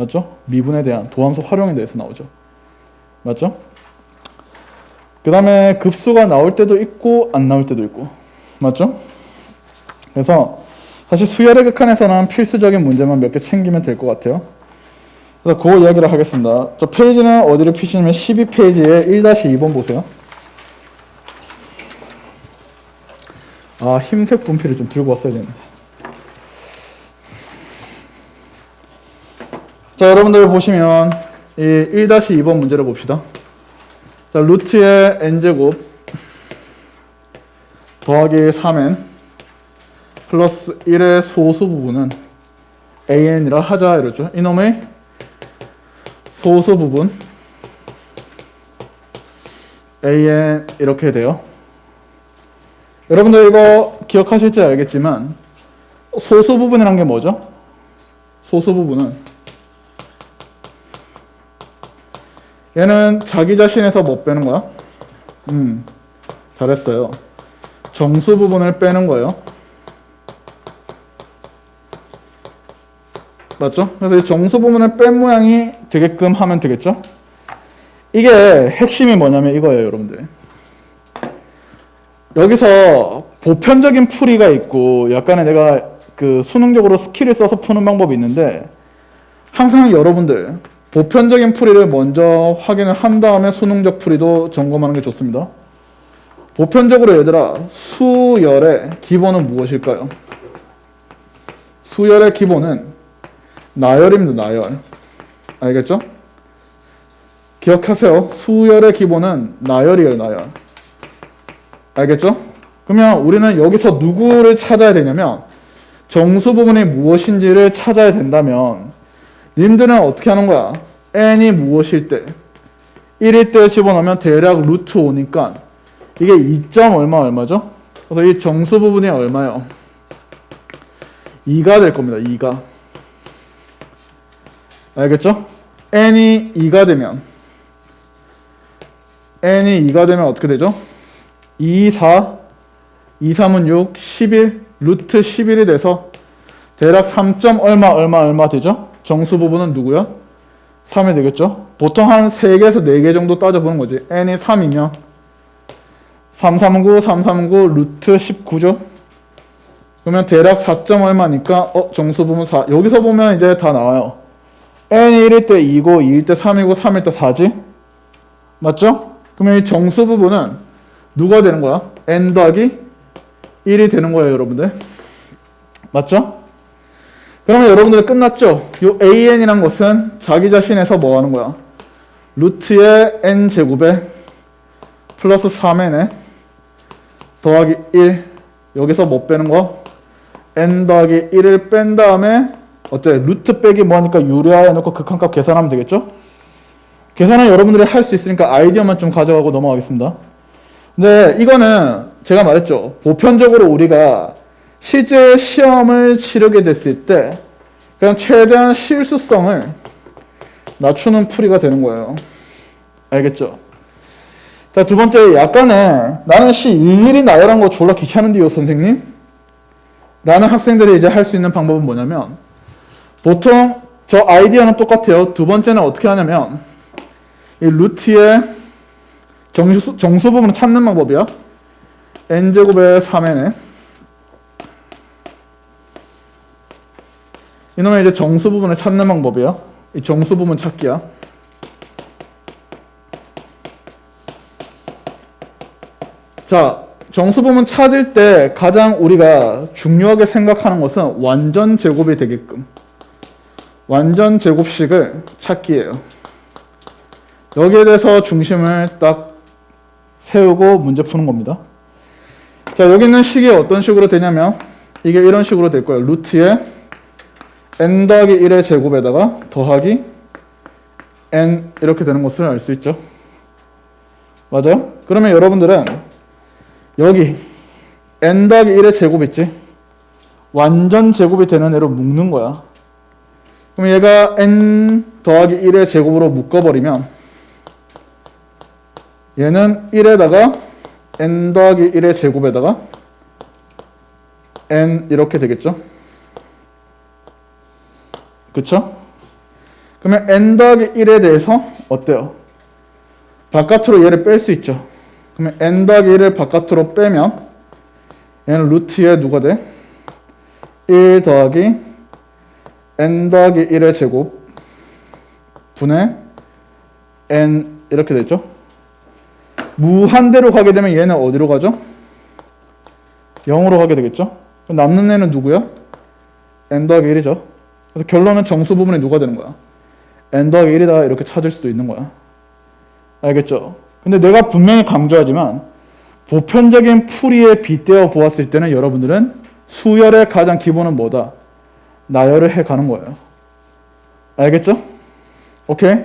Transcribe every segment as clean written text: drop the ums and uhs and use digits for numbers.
맞죠? 미분에 대한 도함수 활용에 대해서 나오죠. 맞죠? 그 다음에 급수가 나올 때도 있고 안 나올 때도 있고, 맞죠? 그래서 사실 수열의 극한에서는 필수적인 문제만 몇 개 챙기면 될 것 같아요. 그래서 그 이야기를 하겠습니다. 저 페이지는 어디를 피시냐면 12페이지에 1-2번 보세요. 아, 흰색 분필을 좀 들고 왔어야 되는데. 자, 여러분들 보시면 이 1-2번 문제를 봅시다. 자, 루트의 n제곱 더하기 3n 플러스 1의 소수 부분은 an이라 하자 이러죠. 이놈의 소수 부분 an 이렇게 돼요. 여러분들 이거 기억하실지 알겠지만 소수 부분이란 게 뭐죠? 소수 부분은 얘는 자기 자신에서 뭐 빼는 거야? 잘했어요. 정수 부분을 빼는 거예요. 맞죠? 그래서 이 정수 부분을 뺀 모양이 되게끔 하면 되겠죠? 이게 핵심이 뭐냐면 이거예요, 여러분들. 여기서 보편적인 풀이가 있고 약간의 내가 그 수능적으로 스킬을 써서 푸는 방법이 있는데 항상 여러분들 보편적인 풀이를 먼저 확인을 한 다음에 수능적 풀이도 점검하는 게 좋습니다. 보편적으로 얘들아, 수열의 기본은 무엇일까요? 수열의 기본은 나열입니다. 나열. 알겠죠? 기억하세요. 수열의 기본은 나열이에요. 나열. 알겠죠? 그러면 우리는 여기서 누구를 찾아야 되냐면 정수 부분이 무엇인지를 찾아야 된다면 님들은 어떻게 하는 거야? n이 무엇일 때? 1일 때 집어넣으면 대략 루트 5니까 이게 2점 얼마죠? 그래서 이 정수 부분이 얼마요? 2가 될 겁니다. 2가. 알겠죠? n이 2가 되면 어떻게 되죠? 2, 4, 2, 3은 6, 11, 루트 11이 돼서 대략 3점 얼마 되죠? 정수 부분은 누구요? 3이 되겠죠? 보통 한 3개에서 4개 정도 따져보는 거지. n이 3이면 339, 339, 루트 19죠? 그러면 대략 4점 얼마니까 정수 부분 4. 여기서 보면 이제 다 나와요. n이 1일 때 2고 2일 때 3이고 3일 때 4지? 맞죠? 그러면 이 정수 부분은 누가 되는 거야? n 더하기 1이 되는 거예요, 여러분들. 맞죠? 그러면 여러분들 끝났죠? 요 an이란 것은 자기 자신에서 뭐 하는 거야? 루트의 n제곱에 플러스 3n에 더하기 1 여기서 뭐 빼는 거? n 더하기 1을 뺀 다음에 어때? 루트 빼기 뭐하니까 유리화해 놓고 극한값 계산하면 되겠죠? 계산은 여러분들이 할 수 있으니까 아이디어만 좀 가져가고 넘어가겠습니다. 근데 이거는 제가 말했죠. 보편적으로 우리가 실제 시험을 치르게 됐을 때 그냥 최대한 실수성을 낮추는 풀이가 되는 거예요. 알겠죠? 자, 두 번째, 약간의 나는 일일이 나열한 거 졸라 귀찮은데요, 선생님? 라는 학생들이 이제 할 수 있는 방법은 뭐냐면 보통 저 아이디어는 똑같아요. 두 번째는 어떻게 하냐면 이 루트의 정수 부분을 찾는 방법이야. n제곱의 3n에 이놈의 이제 정수 부분을 찾는 방법이야. 이 정수 부분 찾기야. 자, 정수 부분 찾을 때 가장 우리가 중요하게 생각하는 것은 완전 제곱이 되게끔 완전 제곱식을 찾기예요. 여기에 대해서 중심을 딱 세우고 문제 푸는 겁니다. 자, 여기 있는 식이 어떤 식으로 되냐면 이게 이런 식으로 될 거예요. 루트에 n 더하기 1의 제곱에다가 더하기 n 이렇게 되는 것을 알 수 있죠. 맞아요? 그러면 여러분들은 여기 n 더하기 1의 제곱 있지? 완전 제곱이 되는 애로 묶는 거야. 그럼 얘가 n 더하기 1의 제곱으로 묶어버리면 얘는 1에다가 n 더하기 1의 제곱에다가 n 이렇게 되겠죠? 그쵸? 그러면 n 더하기 1에 대해서 어때요? 바깥으로 얘를 뺄 수 있죠. 그러면 n 더하기 1을 바깥으로 빼면 얘는 루트에 누가 돼? 1 더하기 n 더하기 1의 제곱 분의 n 이렇게 되죠. 무한대로 가게 되면 얘는 어디로 가죠? 0으로 가게 되겠죠. 남는 애는 누구야? n 더하기 1이죠. 그래서 결론은 정수 부분이 누가 되는 거야? n 더하기 1이다 이렇게 찾을 수도 있는 거야. 알겠죠? 근데 내가 분명히 강조하지만 보편적인 풀이에 빗대어 보았을 때는 여러분들은 수열의 가장 기본은 뭐다? 나열을 해가는 거예요. 알겠죠? 오케이?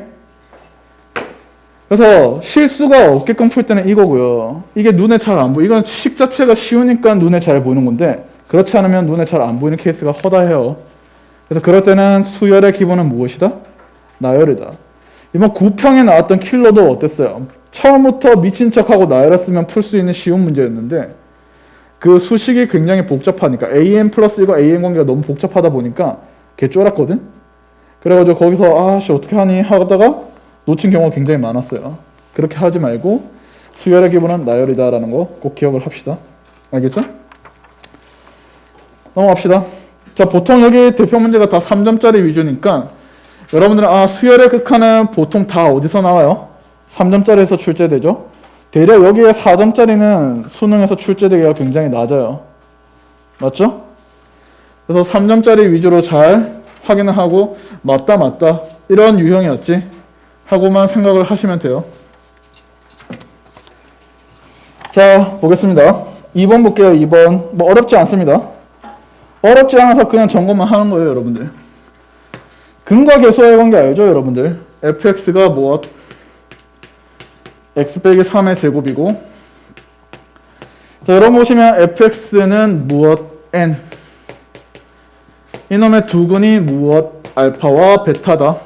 그래서 실수가 없게끔 풀 때는 이거고요. 이게 눈에 잘 안 보여. 이건 식 자체가 쉬우니까 눈에 잘 보이는 건데 그렇지 않으면 눈에 잘 안 보이는 케이스가 허다해요. 그래서 그럴 때는 수열의 기본은 무엇이다? 나열이다. 이번 9평에 나왔던 킬러도 어땠어요? 처음부터 미친 척하고 나열했으면 풀 수 있는 쉬운 문제였는데 그 수식이 굉장히 복잡하니까 an 플러스 1과 an 관계가 너무 복잡하다 보니까 걔 쫄았거든? 그래가지고 거기서 아씨 어떻게 하니 하다가 놓친 경우가 굉장히 많았어요. 그렇게 하지 말고 수열의 기본은 나열이다 라는 거 꼭 기억을 합시다. 알겠죠? 넘어갑시다. 자, 보통 여기 대표 문제가 다 3점짜리 위주니까 여러분들은 수열의 극한은 보통 다 어디서 나와요? 3점짜리에서 출제되죠. 대략 여기에 4점짜리는 수능에서 출제되기가 굉장히 낮아요. 맞죠? 그래서 3점짜리 위주로 잘 확인을 하고 맞다 이런 유형이었지 하고만 생각을 하시면 돼요. 자, 보겠습니다. 2번 볼게요. 2번 뭐 어렵지 않습니다. 어렵지 않아서 그냥 점검만 하는 거예요, 여러분들. 근과 계수와의 관계 알죠, 여러분들? fx가 무엇? x 빼기 3의 제곱이고 자, 여러분 보시면 fx는 무엇? n 이놈의 두근이 무엇? 알파와 베타다.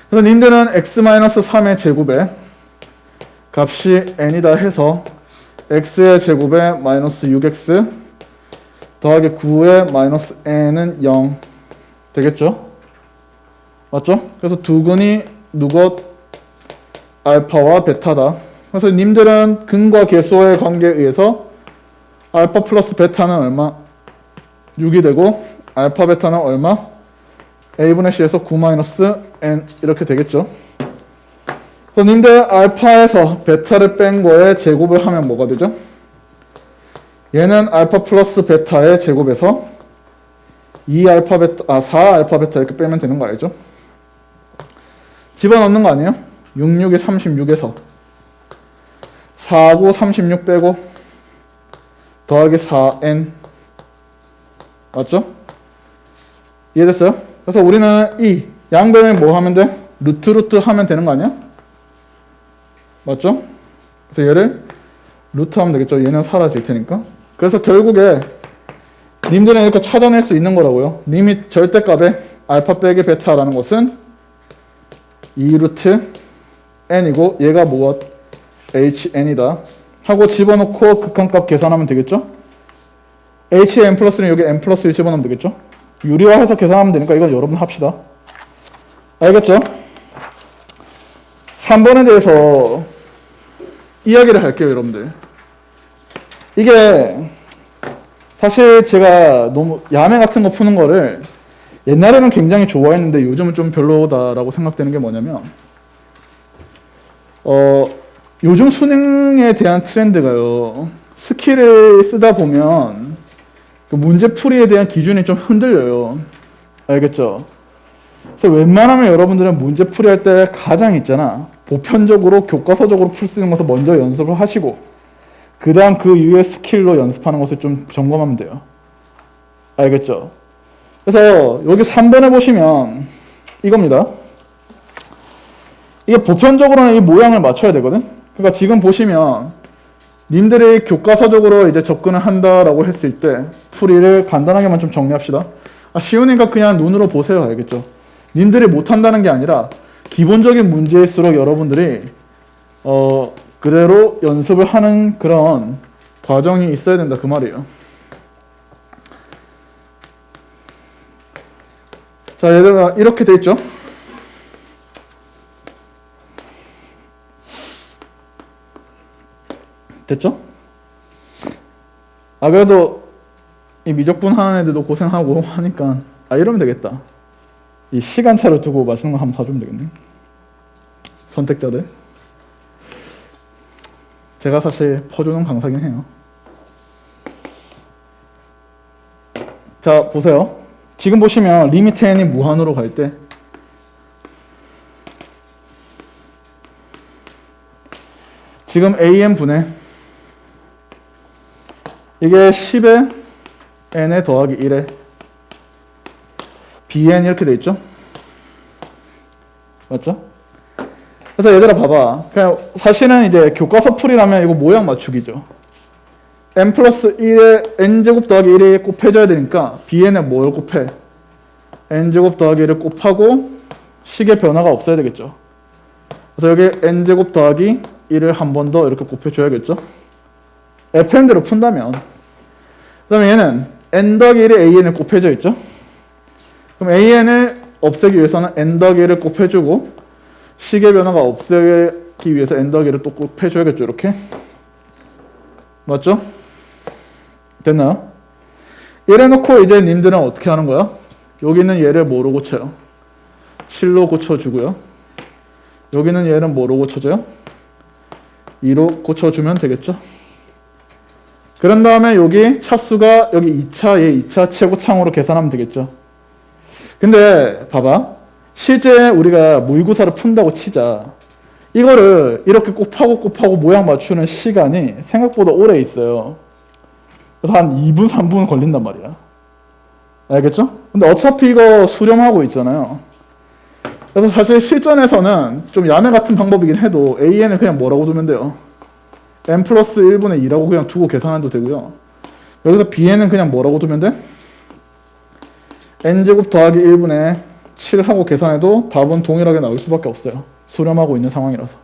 그래서 님들은 x-3의 제곱에 값이 n이다 해서 x의 제곱에 마이너스 6x 더하기 9의 마이너스 n은 0 되겠죠? 맞죠? 그래서 두근이 누것? 알파와 베타다. 그래서 님들은 근과 계수의 관계에 의해서 알파 플러스 베타는 얼마? 6이 되고 알파 베타는 얼마? a분의 c에서 9 마이너스 n 이렇게 되겠죠. 그래서 님들 알파에서 베타를 뺀 거에 제곱을 하면 뭐가 되죠? 얘는 알파 플러스 베타의 제곱에서 2알파 베타, 4알파 베타 이렇게 빼면 되는 거 알죠? 집어넣는 거 아니에요? 6, 6이 36에서 4, 9, 36 빼고 더하기 4n 맞죠? 이해됐어요? 그래서 우리는 이 양변에 뭐 하면 돼? 루트 하면 되는 거 아니야? 맞죠? 그래서 얘를 루트 하면 되겠죠? 얘는 사라질 테니까. 그래서 결국에 님들은 이렇게 찾아낼 수 있는 거라고요. 리밋 절대값에 알파 빼기 베타라는 것은 2루트 n이고 얘가 무엇? hn이다 하고 집어넣고 극한값 계산하면 되겠죠? hn 플러스는 여기 n 플러스 1 집어넣으면 되겠죠? 유리화해서 계산하면 되니까 이건 여러분 합시다. 알겠죠? 3번에 대해서 이야기를 할게요, 여러분들. 이게 사실 제가 너무 야매 같은 거 푸는 거를 옛날에는 굉장히 좋아했는데 요즘은 좀 별로다라고 생각되는 게 뭐냐면 요즘 수능에 대한 트렌드가요. 스킬을 쓰다 보면 그 문제풀이에 대한 기준이 좀 흔들려요. 알겠죠? 그래서 웬만하면 여러분들은 문제풀이 할 때 가장 있잖아. 보편적으로 교과서적으로 풀 수 있는 것을 먼저 연습을 하시고 그 다음 그 이후에 스킬로 연습하는 것을 좀 점검하면 돼요. 알겠죠? 그래서 여기 3번에 보시면 이겁니다. 이게 보편적으로는 이 모양을 맞춰야 되거든? 그러니까 지금 보시면 님들이 교과서적으로 이제 접근을 한다라고 했을 때 풀이를 간단하게만 좀 정리합시다. 쉬우니까 그냥 눈으로 보세요. 알겠죠? 님들이 못한다는 게 아니라 기본적인 문제일수록 여러분들이 그대로 연습을 하는 그런 과정이 있어야 된다 그 말이에요. 자, 얘들아, 이렇게 돼 있죠? 됐죠? 아, 그래도 이 미적분 하는 애들도 고생하고 하니까, 아, 이러면 되겠다. 이 시간차를 두고 맛있는 거 한번 사주면 되겠네. 선택자들. 제가 사실 퍼주는 강사긴 해요. 자, 보세요. 지금 보시면 리미트 n이 무한으로 갈 때 지금 an분의 이게 10에 n에 더하기 1에 bn 이렇게 돼 있죠? 맞죠? 그래서 얘들아 봐봐. 그냥 사실은 이제 교과서 풀이라면 이거 모양 맞추기죠. n 플러스 1에 n제곱 더하기 1에 곱해줘야 되니까 bn에 뭘 곱해? n제곱 더하기 1을 곱하고 식의 변화가 없어야 되겠죠. 그래서 여기 n제곱 더하기 1을 한 번 더 이렇게 곱해줘야겠죠. fm대로 푼다면 그 다음에 얘는 n 더하기 1에 an을 곱해져 있죠. 그럼 an을 없애기 위해서는 n 더하기 1을 곱해주고 식의 변화가 없애기 위해서 n 더하기 1을 또 곱해줘야겠죠. 이렇게 맞죠? 됐나요? 이래 놓고 이제 님들은 어떻게 하는 거야? 여기는 얘를 뭐로 고쳐요? 7로 고쳐주고요. 여기는 얘는 뭐로 고쳐줘요? 2로 고쳐주면 되겠죠? 그런 다음에 여기 차수가 여기 2차, 얘 2차 최고창으로 계산하면 되겠죠? 근데 봐봐. 실제 우리가 모의고사를 푼다고 치자. 이거를 이렇게 곱하고 모양 맞추는 시간이 생각보다 오래 있어요. 그래서 한 2분, 3분 걸린단 말이야. 알겠죠? 근데 어차피 이거 수렴하고 있잖아요. 그래서 사실 실전에서는 좀 야매 같은 방법이긴 해도 an을 그냥 뭐라고 두면 돼요? n 플러스 1분의 2라고 그냥 두고 계산해도 되고요. 여기서 bn은 그냥 뭐라고 두면 돼? n제곱 더하기 1분의 7하고 계산해도 답은 동일하게 나올 수밖에 없어요. 수렴하고 있는 상황이라서.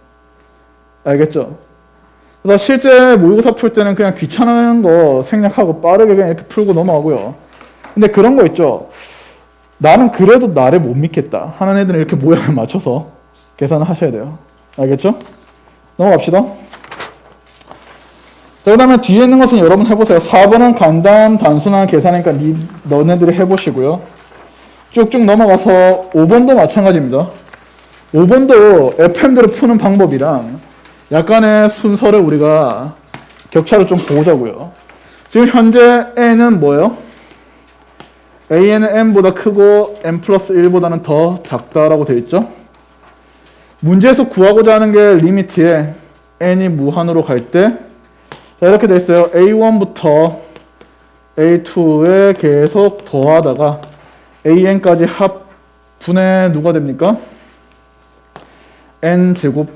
알겠죠? 그래서 실제 모의고사 풀 때는 그냥 귀찮은 거 생략하고 빠르게 그냥 이렇게 풀고 넘어가고요. 근데 그런 거 있죠. 나는 그래도 나를 못 믿겠다 하는 애들은 이렇게 모양을 맞춰서 계산을 하셔야 돼요. 알겠죠? 넘어갑시다. 자, 그 다음에 뒤에 있는 것은 여러분 해보세요. 4번은 간단 단순한 계산이니까 너네들이 해보시고요. 쭉쭉 넘어가서 5번도 마찬가지입니다. 5번도 FM대로 푸는 방법이랑 약간의 순서를 우리가 격차를 좀 보자고요. 지금 현재 n은 뭐예요? an은 n보다 크고 n 플러스 1보다는 더 작다라고 되어 있죠. 문제에서 구하고자 하는 게 리미트에 n이 무한으로 갈 때 이렇게 되어 있어요. a1부터 a2에 계속 더하다가 an까지 합분의 누가 됩니까? n제곱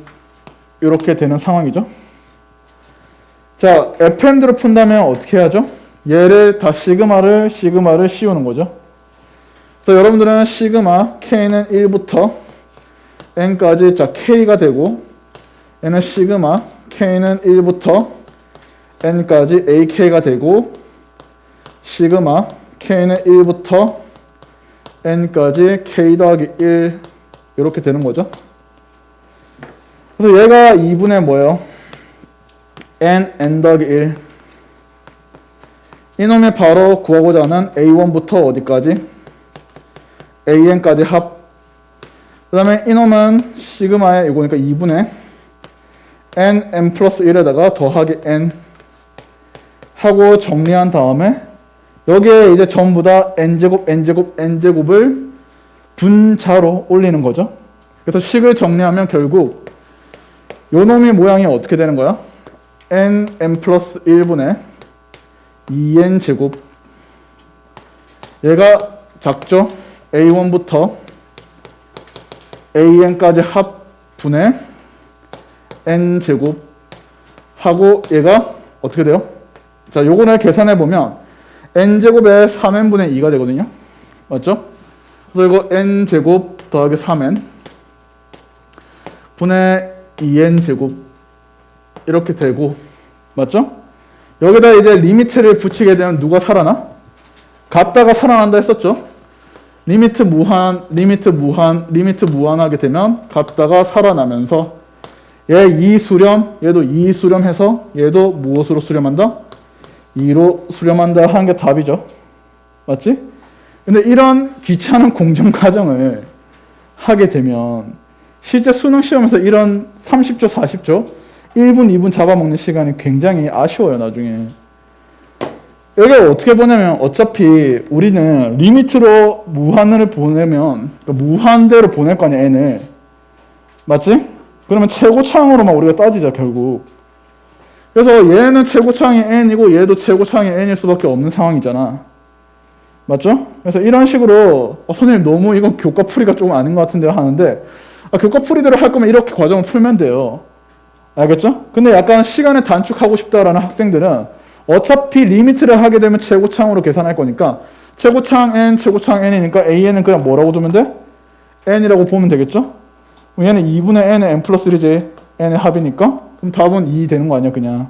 이렇게 되는 상황이죠. 자, FM대로 푼다면 어떻게 하죠? 얘를 다 시그마를 씌우는 거죠. 그래서 여러분들은 시그마 k는 1부터 n까지 자 k가 되고 얘는 시그마 k는 1부터 n까지 ak가 되고 시그마 k는 1부터 n까지 k 더하기 1 이렇게 되는 거죠. 그래서 얘가 2분의 뭐예요? n 더하기 1 이놈이 바로 구하고자 하는 a1부터 어디까지? an까지 합. 그 다음에 이놈은 시그마의 이거니까 2분의 n 플러스 1에다가 더하기 n 하고 정리한 다음에 여기에 이제 전부 다 n제곱을 분자로 올리는 거죠. 그래서 식을 정리하면 결국 요 놈의 모양이 어떻게 되는 거야? n 플러스 1분의 2n 제곱 얘가 작죠? a1부터 an까지 합분의 n 제곱 하고 얘가 어떻게 돼요? 자, 요거를 계산해 보면 n 제곱에 3n분의 2가 되거든요. 맞죠? 그래서 이거 n 제곱 더하기 3n 분의 2n 제곱 이렇게 되고 맞죠? 여기다 이제 리미트를 붙이게 되면 누가 살아나? 같다가 살아난다 했었죠? 리미트 무한, 리미트 무한, 리미트 무한하게 되면 갔다가 살아나면서 얘 2 수렴, 얘도 2 수렴해서 얘도 무엇으로 수렴한다? 2로 수렴한다 하는 게 답이죠. 맞지? 근데 이런 귀찮은 공정 과정을 하게 되면 실제 수능 시험에서 이런 30초, 40초, 1분, 2분 잡아먹는 시간이 굉장히 아쉬워요, 나중에. 여기가 어떻게 보냐면 어차피 우리는 리미트로 무한을 보내면 그러니까 무한대로 보낼 거 아니야, n을. 맞지? 그러면 최고차항으로만 우리가 따지자, 결국. 그래서 얘는 최고차항이 n이고 얘도 최고차항이 n일 수밖에 없는 상황이잖아. 맞죠? 그래서 이런 식으로 선생님 너무 이건 교과 풀이가 조금 아닌 것 같은데요 하는데 교과 풀이대로 할 거면 이렇게 과정을 풀면 돼요. 알겠죠? 근데 약간 시간을 단축하고 싶다라는 학생들은 어차피 리미트를 하게 되면 최고차항으로 계산할 거니까 최고차항 n, 최고차항 n이니까 an은 그냥 뭐라고 두면 돼? n이라고 보면 되겠죠? 얘는 2분의 n은 n 플러스 1이지 n의 합이니까 그럼 답은 2 되는 거 아니야 그냥.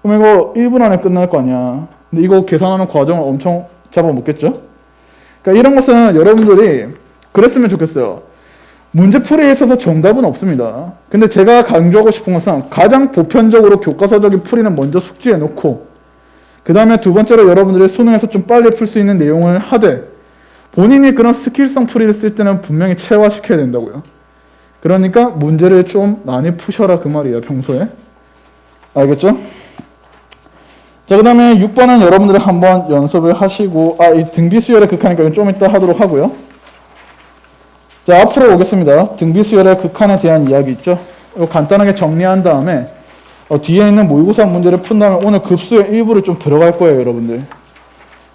그럼 이거 1분 안에 끝날 거 아니야. 근데 이거 계산하는 과정을 엄청 잡아먹겠죠? 그러니까 이런 것은 여러분들이 그랬으면 좋겠어요. 문제풀이에 있어서 정답은 없습니다. 근데 제가 강조하고 싶은 것은 가장 보편적으로 교과서적인 풀이는 먼저 숙지해 놓고 그 다음에 두 번째로 여러분들이 수능에서 좀 빨리 풀 수 있는 내용을 하되 본인이 그런 스킬성 풀이를 쓸 때는 분명히 체화시켜야 된다고요. 그러니까 문제를 좀 많이 푸셔라 그 말이에요, 평소에. 알겠죠? 자, 그 다음에 6번은 여러분들이 한번 연습을 하시고 이 등비수열의 극하니까 이건 좀 이따 하도록 하고요. 자, 앞으로 오겠습니다. 등비수열의 극한에 대한 이야기 있죠. 이거 간단하게 정리한 다음에 뒤에 있는 모의고사 문제를 푼 다음에 오늘 급수의 일부를 좀 들어갈 거예요, 여러분들.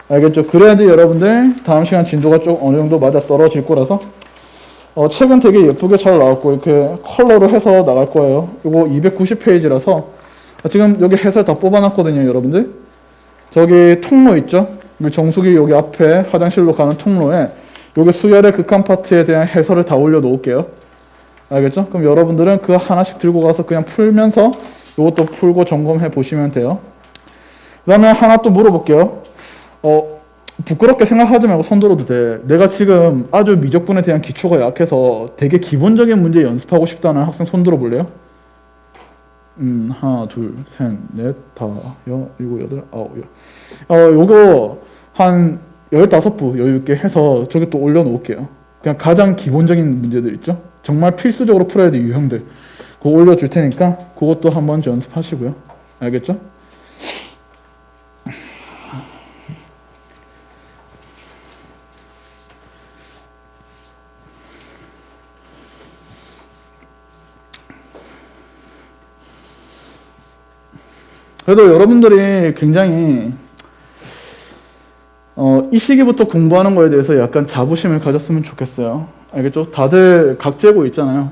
알겠죠? 그래야지 여러분들 다음 시간 진도가 좀 어느 정도 맞아 떨어질 거라서 책은 되게 예쁘게 잘 나왔고 이렇게 컬러로 해서 나갈 거예요. 이거 290페이지라서 지금 여기 해설 다 뽑아놨거든요, 여러분들. 저기 통로 있죠? 정수기 여기 앞에 화장실로 가는 통로에 여기 수열의 극한 파트에 대한 해설을 다 올려놓을게요. 알겠죠? 그럼 여러분들은 그거 하나씩 들고 가서 그냥 풀면서 이것도 풀고 점검해 보시면 돼요. 그 다음에 하나 또 물어볼게요. 부끄럽게 생각하지 말고 손 들어도 돼. 내가 지금 아주 미적분에 대한 기초가 약해서 되게 기본적인 문제 연습하고 싶다는 학생 손 들어볼래요? 하나, 둘, 셋, 넷, 다섯, 일곱, 여덟, 아홉, 열. 요거 한 15부 여유있게 해서 저기 또 올려놓을게요. 그냥 가장 기본적인 문제들 있죠? 정말 필수적으로 풀어야 될 유형들. 그거 올려줄 테니까 그것도 한번 연습하시고요. 알겠죠? 그래도 여러분들이 굉장히 이 시기부터 공부하는 거에 대해서 약간 자부심을 가졌으면 좋겠어요. 알겠죠? 다들 각재고 있잖아요.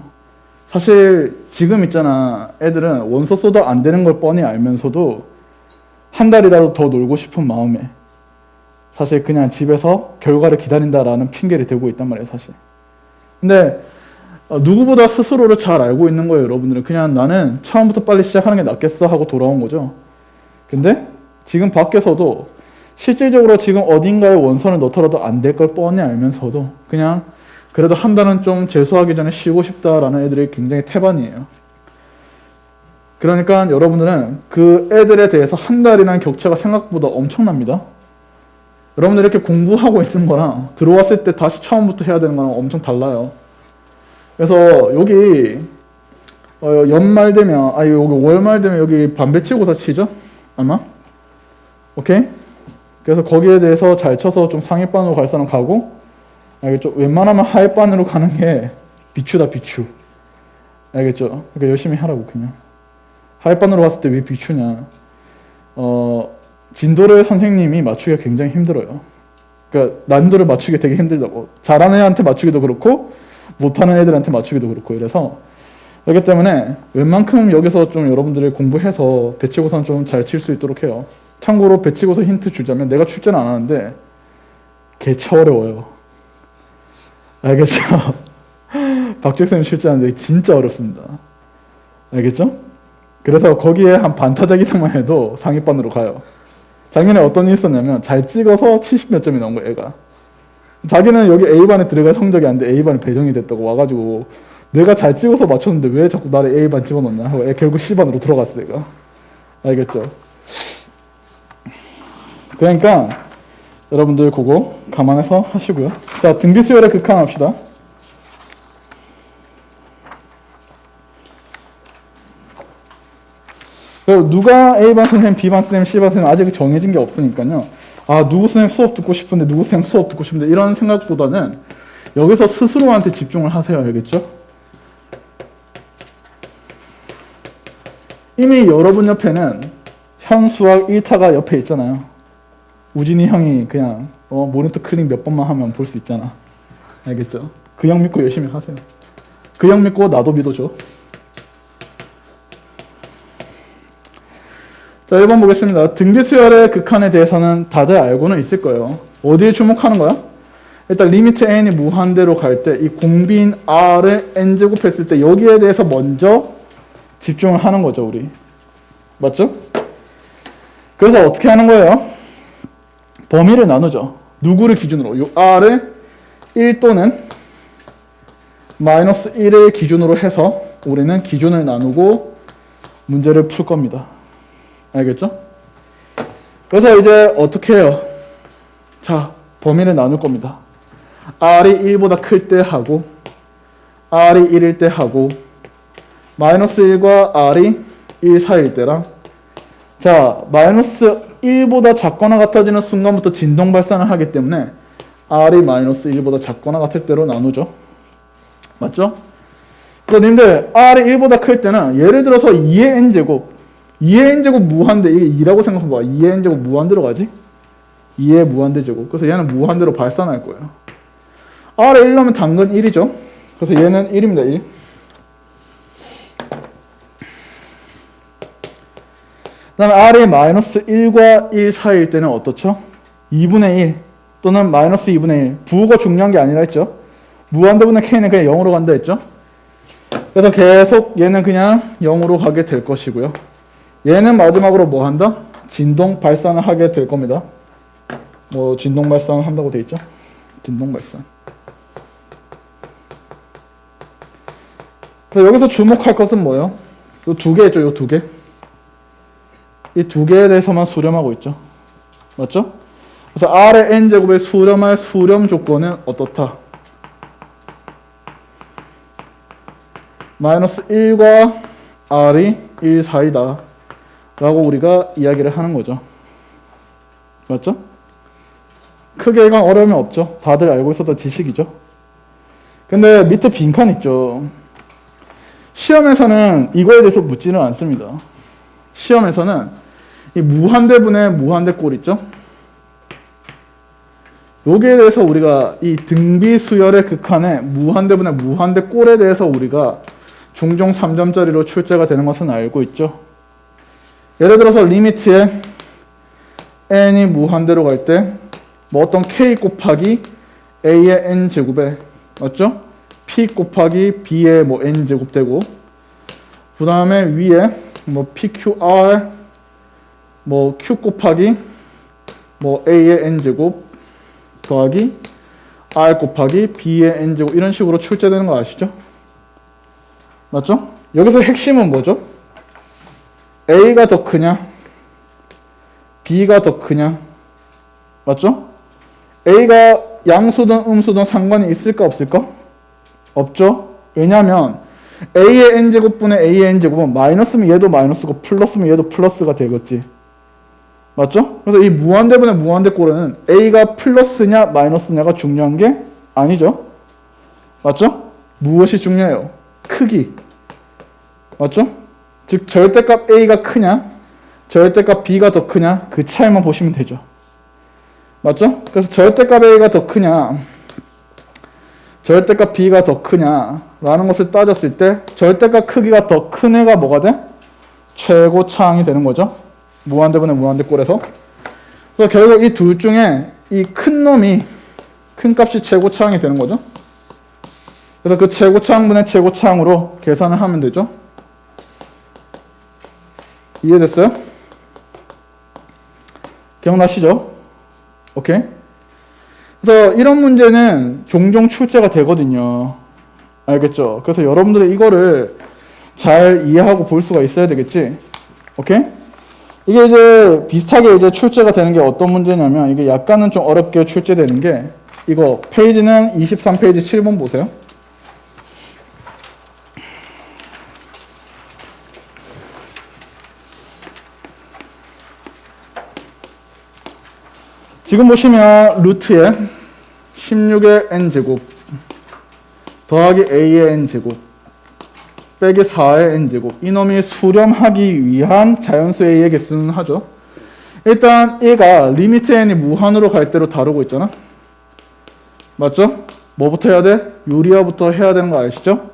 사실 지금 있잖아. 애들은 원서 쏟아 안 되는 걸 뻔히 알면서도 한 달이라도 더 놀고 싶은 마음에 사실 그냥 집에서 결과를 기다린다라는 핑계를 대고 있단 말이에요, 사실. 근데 누구보다 스스로를 잘 알고 있는 거예요, 여러분들은. 그냥 나는 처음부터 빨리 시작하는 게 낫겠어 하고 돌아온 거죠. 근데 지금 밖에서도 실질적으로 지금 어딘가에 원서를 넣더라도 안 될 걸 뻔히 알면서도 그냥 그래도 한 달은 좀 재수하기 전에 쉬고 싶다라는 애들이 굉장히 태반이에요. 그러니까 여러분들은 그 애들에 대해서 한 달이라는 격차가 생각보다 엄청납니다. 여러분들 이렇게 공부하고 있는 거랑 들어왔을 때 다시 처음부터 해야 되는 거랑 엄청 달라요. 그래서 여기 연말 되면 여기 월말 되면 여기 반배치고사 치죠? 아마? 오케이? 그래서 거기에 대해서 잘 쳐서 좀 상위반으로 갈 사람 가고 알겠죠? 웬만하면 하위반으로 가는 게 비추다, 비추. 알겠죠? 그러니까 열심히 하라고 그냥. 하위반으로 갔을 때 왜 비추냐? 진도를 선생님이 맞추기가 굉장히 힘들어요. 그러니까 난이도를 맞추기 되게 힘들다고. 잘하는 애한테 맞추기도 그렇고 못하는 애들한테 맞추기도 그렇고 이래서 그렇기 때문에 웬만큼 여기서 좀 여러분들이 공부해서 배치고사는 좀 잘 칠 수 있도록 해요. 참고로 배치고사 힌트 주자면 내가 출제는 안 하는데 개차 어려워요. 알겠죠? 박적쌤 출제하는데 진짜 어렵습니다. 알겠죠? 그래서 거기에 한 반타작 이상만 해도 상위반으로 가요. 작년에 어떤 일이 있었냐면 잘 찍어서 70몇 점이 나온 거예요, 애가. 자기는 여기 A반에 들어갈 성적이 안 돼. A반에 배정이 됐다고 와가지고 내가 잘 찍어서 맞췄는데 왜 자꾸 나를 A반 집어넣냐 하고 결국 C반으로 들어갔어 얘가. 알겠죠? 그러니까 여러분들 그거 감안해서 하시고요. 자, 등비수열의 극한 합시다. 누가 A반 선생님, B반 선생님, C반 선생님 아직 정해진 게 없으니까요. 아, 누구 선생님 수업 듣고 싶은데 누구 선생님 수업 듣고 싶은데 이런 생각보다는 여기서 스스로한테 집중을 하세요. 알겠죠? 이미 여러분 옆에는 현수학 1타가 옆에 있잖아요. 우진이 형이 그냥 모니터 클릭 몇 번만 하면 볼 수 있잖아. 알겠죠? 그 형 믿고 열심히 하세요. 그 형 믿고 나도 믿어줘. 자, 1번 보겠습니다. 등비수열의 극한에 대해서는 다들 알고는 있을 거예요. 어디에 주목하는 거야? 일단 리미트 n이 무한대로 갈 때 이 공비인 r을 n제곱했을 때 여기에 대해서 먼저 집중을 하는 거죠, 우리. 맞죠? 그래서 어떻게 하는 거예요? 범위를 나누죠. 누구를 기준으로? 이 r을 1 또는 마이너스 1을 기준으로 해서 우리는 기준을 나누고 문제를 풀 겁니다. 알겠죠? 그래서 이제 어떻게 해요? 자, 범위를 나눌 겁니다. r이 1보다 클 때 하고 r이 1일 때 하고 마이너스 1과 r이 1 사이일 때랑 자, 마이너스 1보다 작거나 같아지는 순간부터 진동 발산을 하기 때문에 r이 마이너스 1보다 작거나 같을 때로 나누죠. 맞죠? 그래서 님들 r이 1보다 클 때는 예를 들어서 2의 n제곱 2의 n제곱 무한대, 이게 2라고 생각해봐. 2의 n제곱 무한대로 가지? 2의 무한대 제곱. 그래서 얘는 무한대로 발산할 거예요. r에 1 넣으면 당근 1이죠. 그래서 얘는 1입니다. 1. 그 다음에 r이 마이너스 1과 1 사이일 때는 어떻죠? 2분의 1 또는 마이너스 2분의 1. 부호가 중요한 게 아니라 했죠. 무한대분의 k는 그냥 0으로 간다 했죠. 그래서 계속 얘는 그냥 0으로 가게 될 것이고요. 얘는 마지막으로 뭐 한다? 진동 발산을 하게 될 겁니다. 뭐 진동 발산 한다고 돼 있죠? 진동 발산. 그래서 여기서 주목할 것은 뭐예요? 요 두 개 있죠? 요 두 개. 이 두 개에 대해서만 수렴하고 있죠. 맞죠? 그래서 R의 n제곱에 수렴할 수렴 조건은 어떻다? 마이너스 1과 R이 1 사이다 라고 우리가 이야기를 하는 거죠. 맞죠? 크게 이건 어려움이 없죠. 다들 알고 있었던 지식이죠. 근데 밑에 빈칸 있죠. 시험에서는 이거에 대해서 묻지는 않습니다. 시험에서는 이 무한대분의 무한대꼴 있죠? 여기에 대해서 우리가 이 등비수열의 극한에 무한대분의 무한대꼴에 대해서 우리가 종종 3점짜리로 출제가 되는 것은 알고 있죠. 예를 들어서 리미트에 n이 무한대로 갈 때 뭐 어떤 k 곱하기 a의 n제곱에 맞죠? p 곱하기 b의 뭐 n제곱 되고 그 다음에 위에 뭐 pqr 뭐 q 곱하기 뭐 a의 n제곱 더하기 r 곱하기 b의 n제곱 이런 식으로 출제되는 거 아시죠? 맞죠? 여기서 핵심은 뭐죠? A가 더 크냐? B가 더 크냐? 맞죠? A가 양수든 음수든 상관이 있을까 없을까? 없죠? 왜냐하면 A의 n제곱분의 A의 n제곱은 마이너스면 얘도 마이너스고 플러스면 얘도 플러스가 되겠지. 맞죠? 그래서 이 무한대분의 무한대꼴은 A가 플러스냐 마이너스냐가 중요한 게 아니죠. 맞죠? 무엇이 중요해요? 크기. 맞죠? 즉 절대값 A가 크냐 절대값 B가 더 크냐 그 차이만 보시면 되죠. 맞죠? 그래서 절대값 A가 더 크냐 절대값 B가 더 크냐 라는 것을 따졌을 때 절대값 크기가 더 큰 애가 뭐가 돼? 최고차항이 되는 거죠. 무한대분의 무한대꼴에서. 그래서 결국 이 둘 중에 이 큰 놈이 큰 값이 최고차항이 되는 거죠. 그래서 그 최고차항분의 최고차항으로 계산을 하면 되죠. 이해됐어요? 기억나시죠? 오케이. 그래서 이런 문제는 종종 출제가 되거든요. 알겠죠? 그래서 여러분들이 이거를 잘 이해하고 볼 수가 있어야 되겠지? 오케이? 이게 이제 비슷하게 이제 출제가 되는 게 어떤 문제냐면, 이게 약간은 좀 어렵게 출제되는 게, 이거 페이지는 23페이지 7번 보세요. 지금 보시면 루트에 16의 n제곱 더하기 a의 n제곱 빼기 4의 n제곱, 이놈이 수렴하기 위한 자연수 a의 개수는 하죠. 일단 얘가 리미트 n이 무한으로 갈 대로 다루고 있잖아. 맞죠? 뭐부터 해야 돼? 유리화부터 해야 되는 거 아시죠?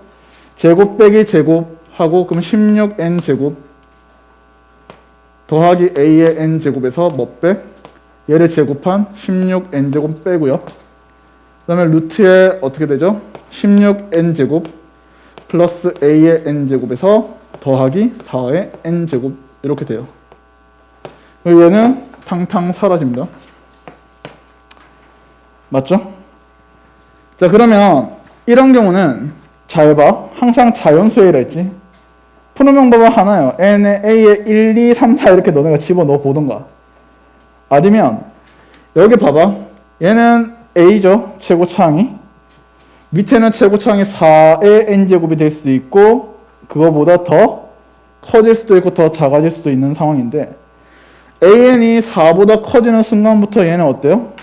제곱 빼기 제곱 하고, 그럼 16n 제곱 더하기 a의 n 제곱에서 뭐 빼? 얘를 제곱한 16n 제곱 빼고요. 그 다음에 루트에 어떻게 되죠? 16n 제곱 플러스 a의 n 제곱에서 더하기 4의 n 제곱, 이렇게 돼요. 얘는 탕탕 사라집니다. 맞죠? 자, 그러면 이런 경우는 잘 봐. 항상 자연수에라 했지. 푸는 방법은 하나요. n에 a에 1, 2, 3, 4 이렇게 너네가 집어넣어 보던가. 아니면 여기 봐봐. 얘는 a죠. 최고차항이. 밑에는 최고차항이 4의 n제곱이 될 수도 있고, 그거보다 더 커질 수도 있고 더 작아질 수도 있는 상황인데, an이 4보다 커지는 순간부터 얘는 어때요?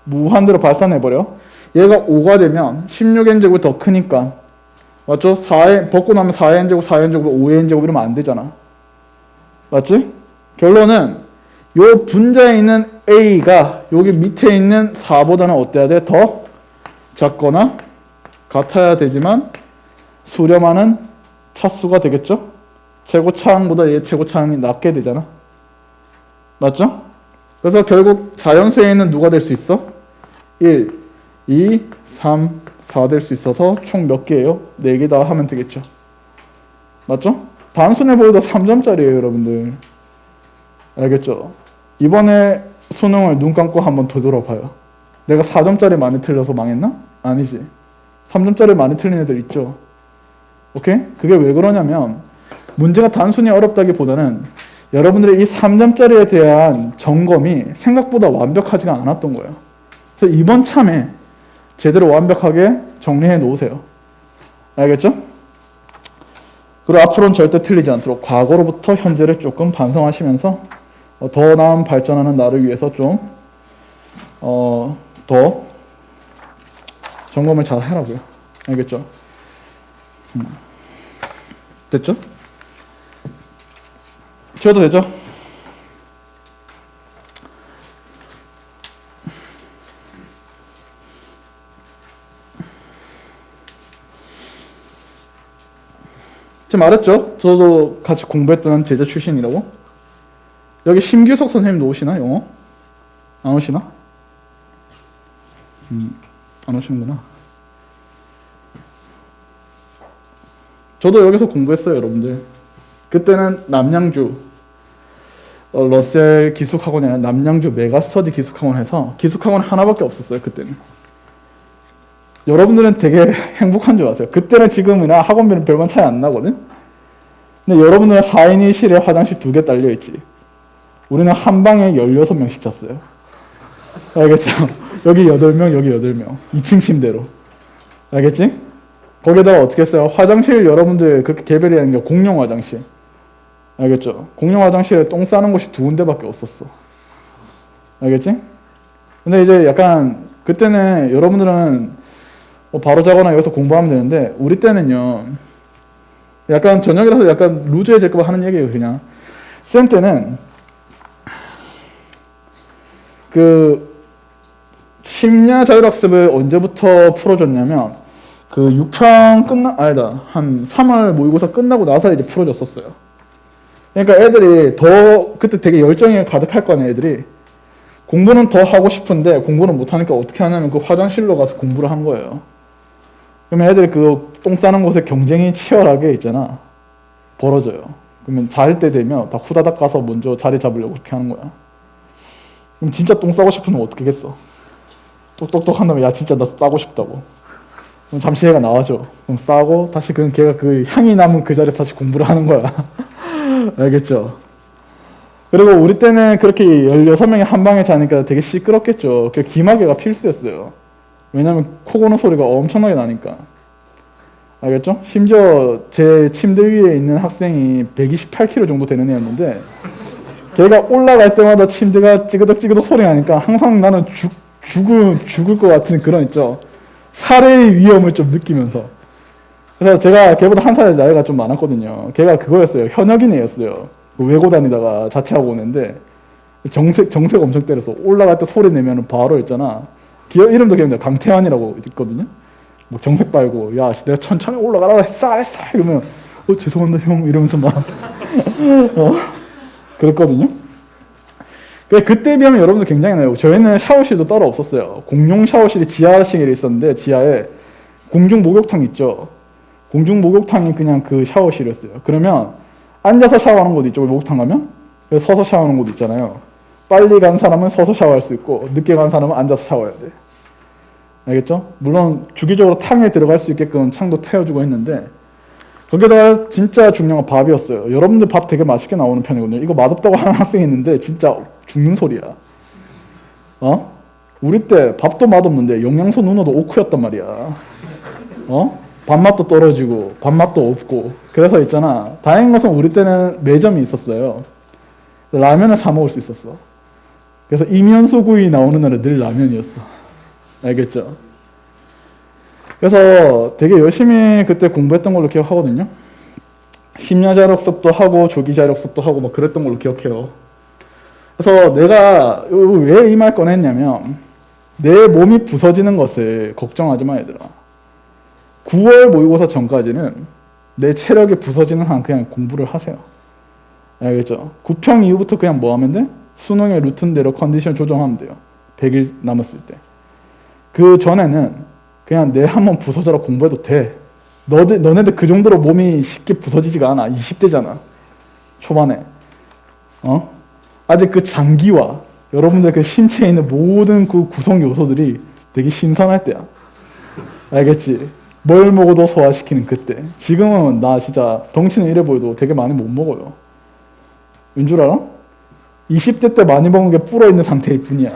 무한대로 발산해버려. 얘가 5가 되면 16n제곱이 더 크니까, 맞죠? 4에 벗고 나면 4n제곱, 4n제곱, 5n제곱 이러면 안 되잖아. 맞지? 결론은 요 분자에 있는 a가 여기 밑에 있는 4보다는 어때야 돼? 더 작거나 같아야 되지만 수렴하는 차수가 되겠죠? 최고차항보다 얘 최고차항이 낮게 되잖아. 맞죠? 그래서 결국 자연수에 있는 누가 될 수 있어? 1, 2, 3, 4 될 수 있어서 총 몇 개예요? 4개 다 하면 되겠죠. 맞죠? 단순해 보여도 3점짜리예요, 여러분들. 알겠죠? 이번에 수능을 눈 감고 한번 되돌아봐요. 내가 4점짜리 많이 틀려서 망했나? 아니지. 3점짜리 많이 틀린 애들 있죠. 오케이? 그게 왜 그러냐면, 문제가 단순히 어렵다기보다는 여러분들의 이 3점짜리에 대한 점검이 생각보다 완벽하지가 않았던 거예요. 그래서 이번 참에 제대로 완벽하게 정리해 놓으세요. 알겠죠? 그리고 앞으로는 절대 틀리지 않도록 과거로부터 현재를 조금 반성하시면서 더 나은 발전하는 나를 위해서 좀 더 점검을 잘 하라고요. 알겠죠? 됐죠? 지워도 되죠? 제가 말했죠? 저도 같이 공부했던 제자 출신이라고. 여기 심규석 선생님도 오시나? 영어? 안 오시나? 안 오시는구나. 저도 여기서 공부했어요, 여러분들. 그때는 남양주 러셀 기숙학원이 아니라 남양주 메가스터디 기숙학원에서 기숙학원 하나밖에 없었어요, 그때는. 여러분들은 되게 행복한 줄 아세요. 그때는 지금이나 학원비는 별반 차이 안 나거든. 근데 여러분들은 4인 1실에 화장실 2개 딸려있지. 우리는 한 방에 16명씩 잤어요. 알겠죠? 여기 8명, 여기 8명. 2층 침대로. 알겠지? 거기다가 어떻게 했어요? 화장실 여러분들 그렇게 개별이 하는 게 공용 화장실. 알겠죠? 공용 화장실에 똥 싸는 곳이 2군데밖에 없었어. 알겠지? 근데 이제 약간 그때는 여러분들은 바로 자거나 여기서 공부하면 되는데, 우리 때는요, 약간 저녁이라서 약간 루즈해질까봐 하는 얘기예요, 그냥. 쌤 때는 그 심야 자율학습을 언제부터 풀어줬냐면, 그 6평 한 3월 모의고사 끝나고 나서 이제 풀어줬었어요. 그러니까 애들이 더 그때 되게 열정이 가득할 거 아니에요, 애들이. 공부는 더 하고 싶은데 공부는 못하니까 어떻게 하냐면 그 화장실로 가서 공부를 한 거예요. 그러면 애들이 그 똥 싸는 곳에 경쟁이 치열하게 있잖아. 벌어져요. 그러면 잘 때 되면 다 후다닥 가서 먼저 자리 잡으려고 그렇게 하는 거야. 그럼 진짜 똥 싸고 싶으면 어떻게 겠어? 똑똑똑한 다음에 야 진짜 나 싸고 싶다고. 그럼 잠시 얘가 나와줘. 그럼 싸고 다시 걔가 그 향이 남은 그 자리에서 다시 공부를 하는 거야. 알겠죠? 그리고 우리 때는 그렇게 16명이 한 방에 자니까 되게 시끄럽겠죠. 그 기마개가 필수였어요. 왜냐면 코 고는 소리가 엄청나게 나니까. 알겠죠? 심지어 제 침대 위에 있는 학생이 128kg 정도 되는 애였는데 걔가 올라갈 때마다 침대가 찌그덕찌그덕 소리 나니까 항상 나는 죽을 것 같은 그런 있죠. 살해의 위험을 좀 느끼면서. 그래서 제가 걔보다 한 살 나이가 좀 많았거든요. 걔가 그거였어요. 현역인 애였어요. 외고 다니다가 자퇴하고 오는데 정색 엄청 때려서 올라갈 때 소리 내면 바로 있잖아. 이름도 기억나요. 강태환이라고 있거든요. 뭐 정색 빨고 야 내가 천천히 올라가라 했어 이러면 죄송합니다 형 이러면서 막 그랬거든요. 그때 비하면 여러분들 굉장히 나요. 저희는 샤워실도 따로 없었어요. 공용 샤워실이 지하실에 있었는데 지하에 공중 목욕탕 있죠. 공중 목욕탕이 그냥 그 샤워실이었어요. 그러면 앉아서 샤워하는 곳 있죠. 목욕탕 가면 그래서 서서 샤워하는 곳 있잖아요. 빨리 간 사람은 서서 샤워할 수 있고 늦게 간 사람은 앉아서 샤워해야 돼. 알겠죠? 물론 주기적으로 탕에 들어갈 수 있게끔 창도 태워주고 했는데 거기다가 진짜 중요한 건 밥이었어요. 여러분들 밥 되게 맛있게 나오는 편이거든요. 이거 맛없다고 하는 학생이 있는데 진짜 죽는 소리야. 우리 때 밥도 맛없는데 영양소 누나도 오크였단 말이야. 밥맛도 떨어지고 밥맛도 없고. 그래서 있잖아. 다행인 것은 우리 때는 매점이 있었어요. 라면을 사 먹을 수 있었어. 그래서 이면수구이 나오는 날은 늘 라면이었어. 알겠죠? 그래서 되게 열심히 그때 공부했던 걸로 기억하거든요. 심야 자력습도 하고 조기 자력습도 하고 막 그랬던 걸로 기억해요. 그래서 내가 왜 이 말 꺼냈냐면 내 몸이 부서지는 것을 걱정하지 마 얘들아. 9월 모의고사 전까지는 내 체력이 부서지는 한 그냥 공부를 하세요. 알겠죠? 9평 이후부터 그냥 뭐 하면 돼? 수능의 루틴대로 컨디션 조정하면 돼요. 100일 남았을 때. 그 전에는 그냥 내 한번 부서져라 공부해도 돼. 너네들 그 정도로 몸이 쉽게 부서지지가 않아. 20대잖아. 초반에. 아직 그 장기와 여러분들 그 신체에 있는 모든 그 구성 요소들이 되게 신선할 때야. 알겠지? 뭘 먹어도 소화시키는 그때. 지금은 나 진짜 덩치는 이래 보여도 되게 많이 못 먹어요. 왠 줄 알아? 20대 때 많이 먹은 게 불어있는 상태일 뿐이야.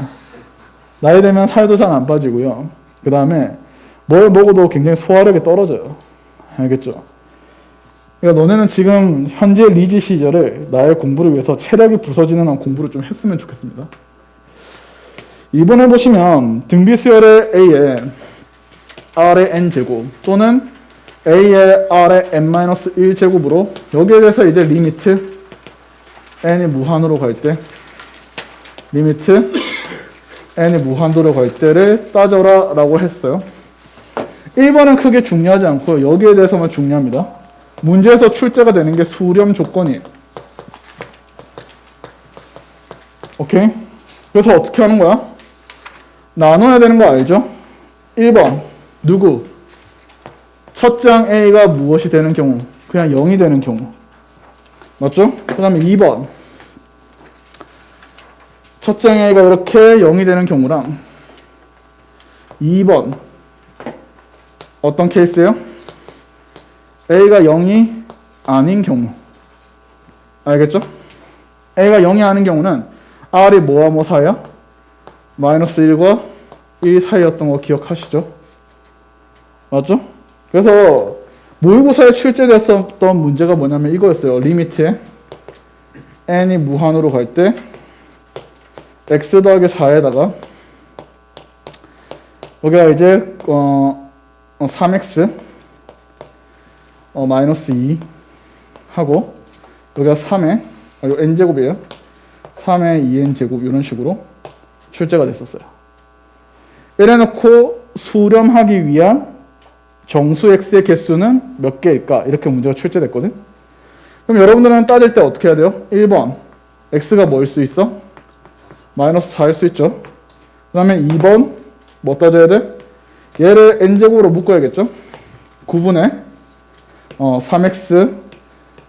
나이 되면 살도 잘 안 빠지고요. 그 다음에 뭘 먹어도 굉장히 소화력이 떨어져요. 알겠죠? 그러니까 너네는 지금 현재 리즈 시절을 나의 공부를 위해서 체력이 부서지는 한 공부를 좀 했으면 좋겠습니다. 이번에 보시면 등비수열의 A에 R의 N제곱 또는 A의 R의 N-1제곱으로 여기에 대해서 이제 리미트 N이 무한으로 갈 때 리미트 n이 무한도로 갈 때를 따져라 라고 했어요. 1번은 크게 중요하지 않고요. 여기에 대해서만 중요합니다. 문제에서 출제가 되는 게 수렴 조건이에요. 오케이? 그래서 어떻게 하는 거야? 나눠야 되는 거 알죠? 1번 누구? 첫 장 A가 무엇이 되는 경우? 그냥 0이 되는 경우. 맞죠? 그 다음에 2번 첫 장 A가 이렇게 0이 되는 경우랑 2번 어떤 케이스예요? A가 0이 아닌 경우. 알겠죠? A가 0이 아닌 경우는 R이 뭐와 뭐 사이야? 마이너스 1과 1 사이였던 거 기억하시죠? 맞죠? 그래서 모의고사에 출제됐었던 문제가 뭐냐면 이거였어요. 리미트에 n이 무한으로 갈 때 x 더하기 4에다가 여기가 이제 3x 마이너스 2 하고 여기가 3의 n제곱이에요. 3의 2n제곱 이런 식으로 출제가 됐었어요. 이래놓고 수렴하기 위한 정수 x의 개수는 몇 개일까? 이렇게 문제가 출제됐거든. 그럼 여러분들은 따질 때 어떻게 해야 돼요? 1번 x가 뭐일 수 있어? 마이너스 4일 수 있죠. 그 다음에 2번 뭐 따져야 돼? 얘를 n제곱으로 묶어야겠죠. 9분의 3x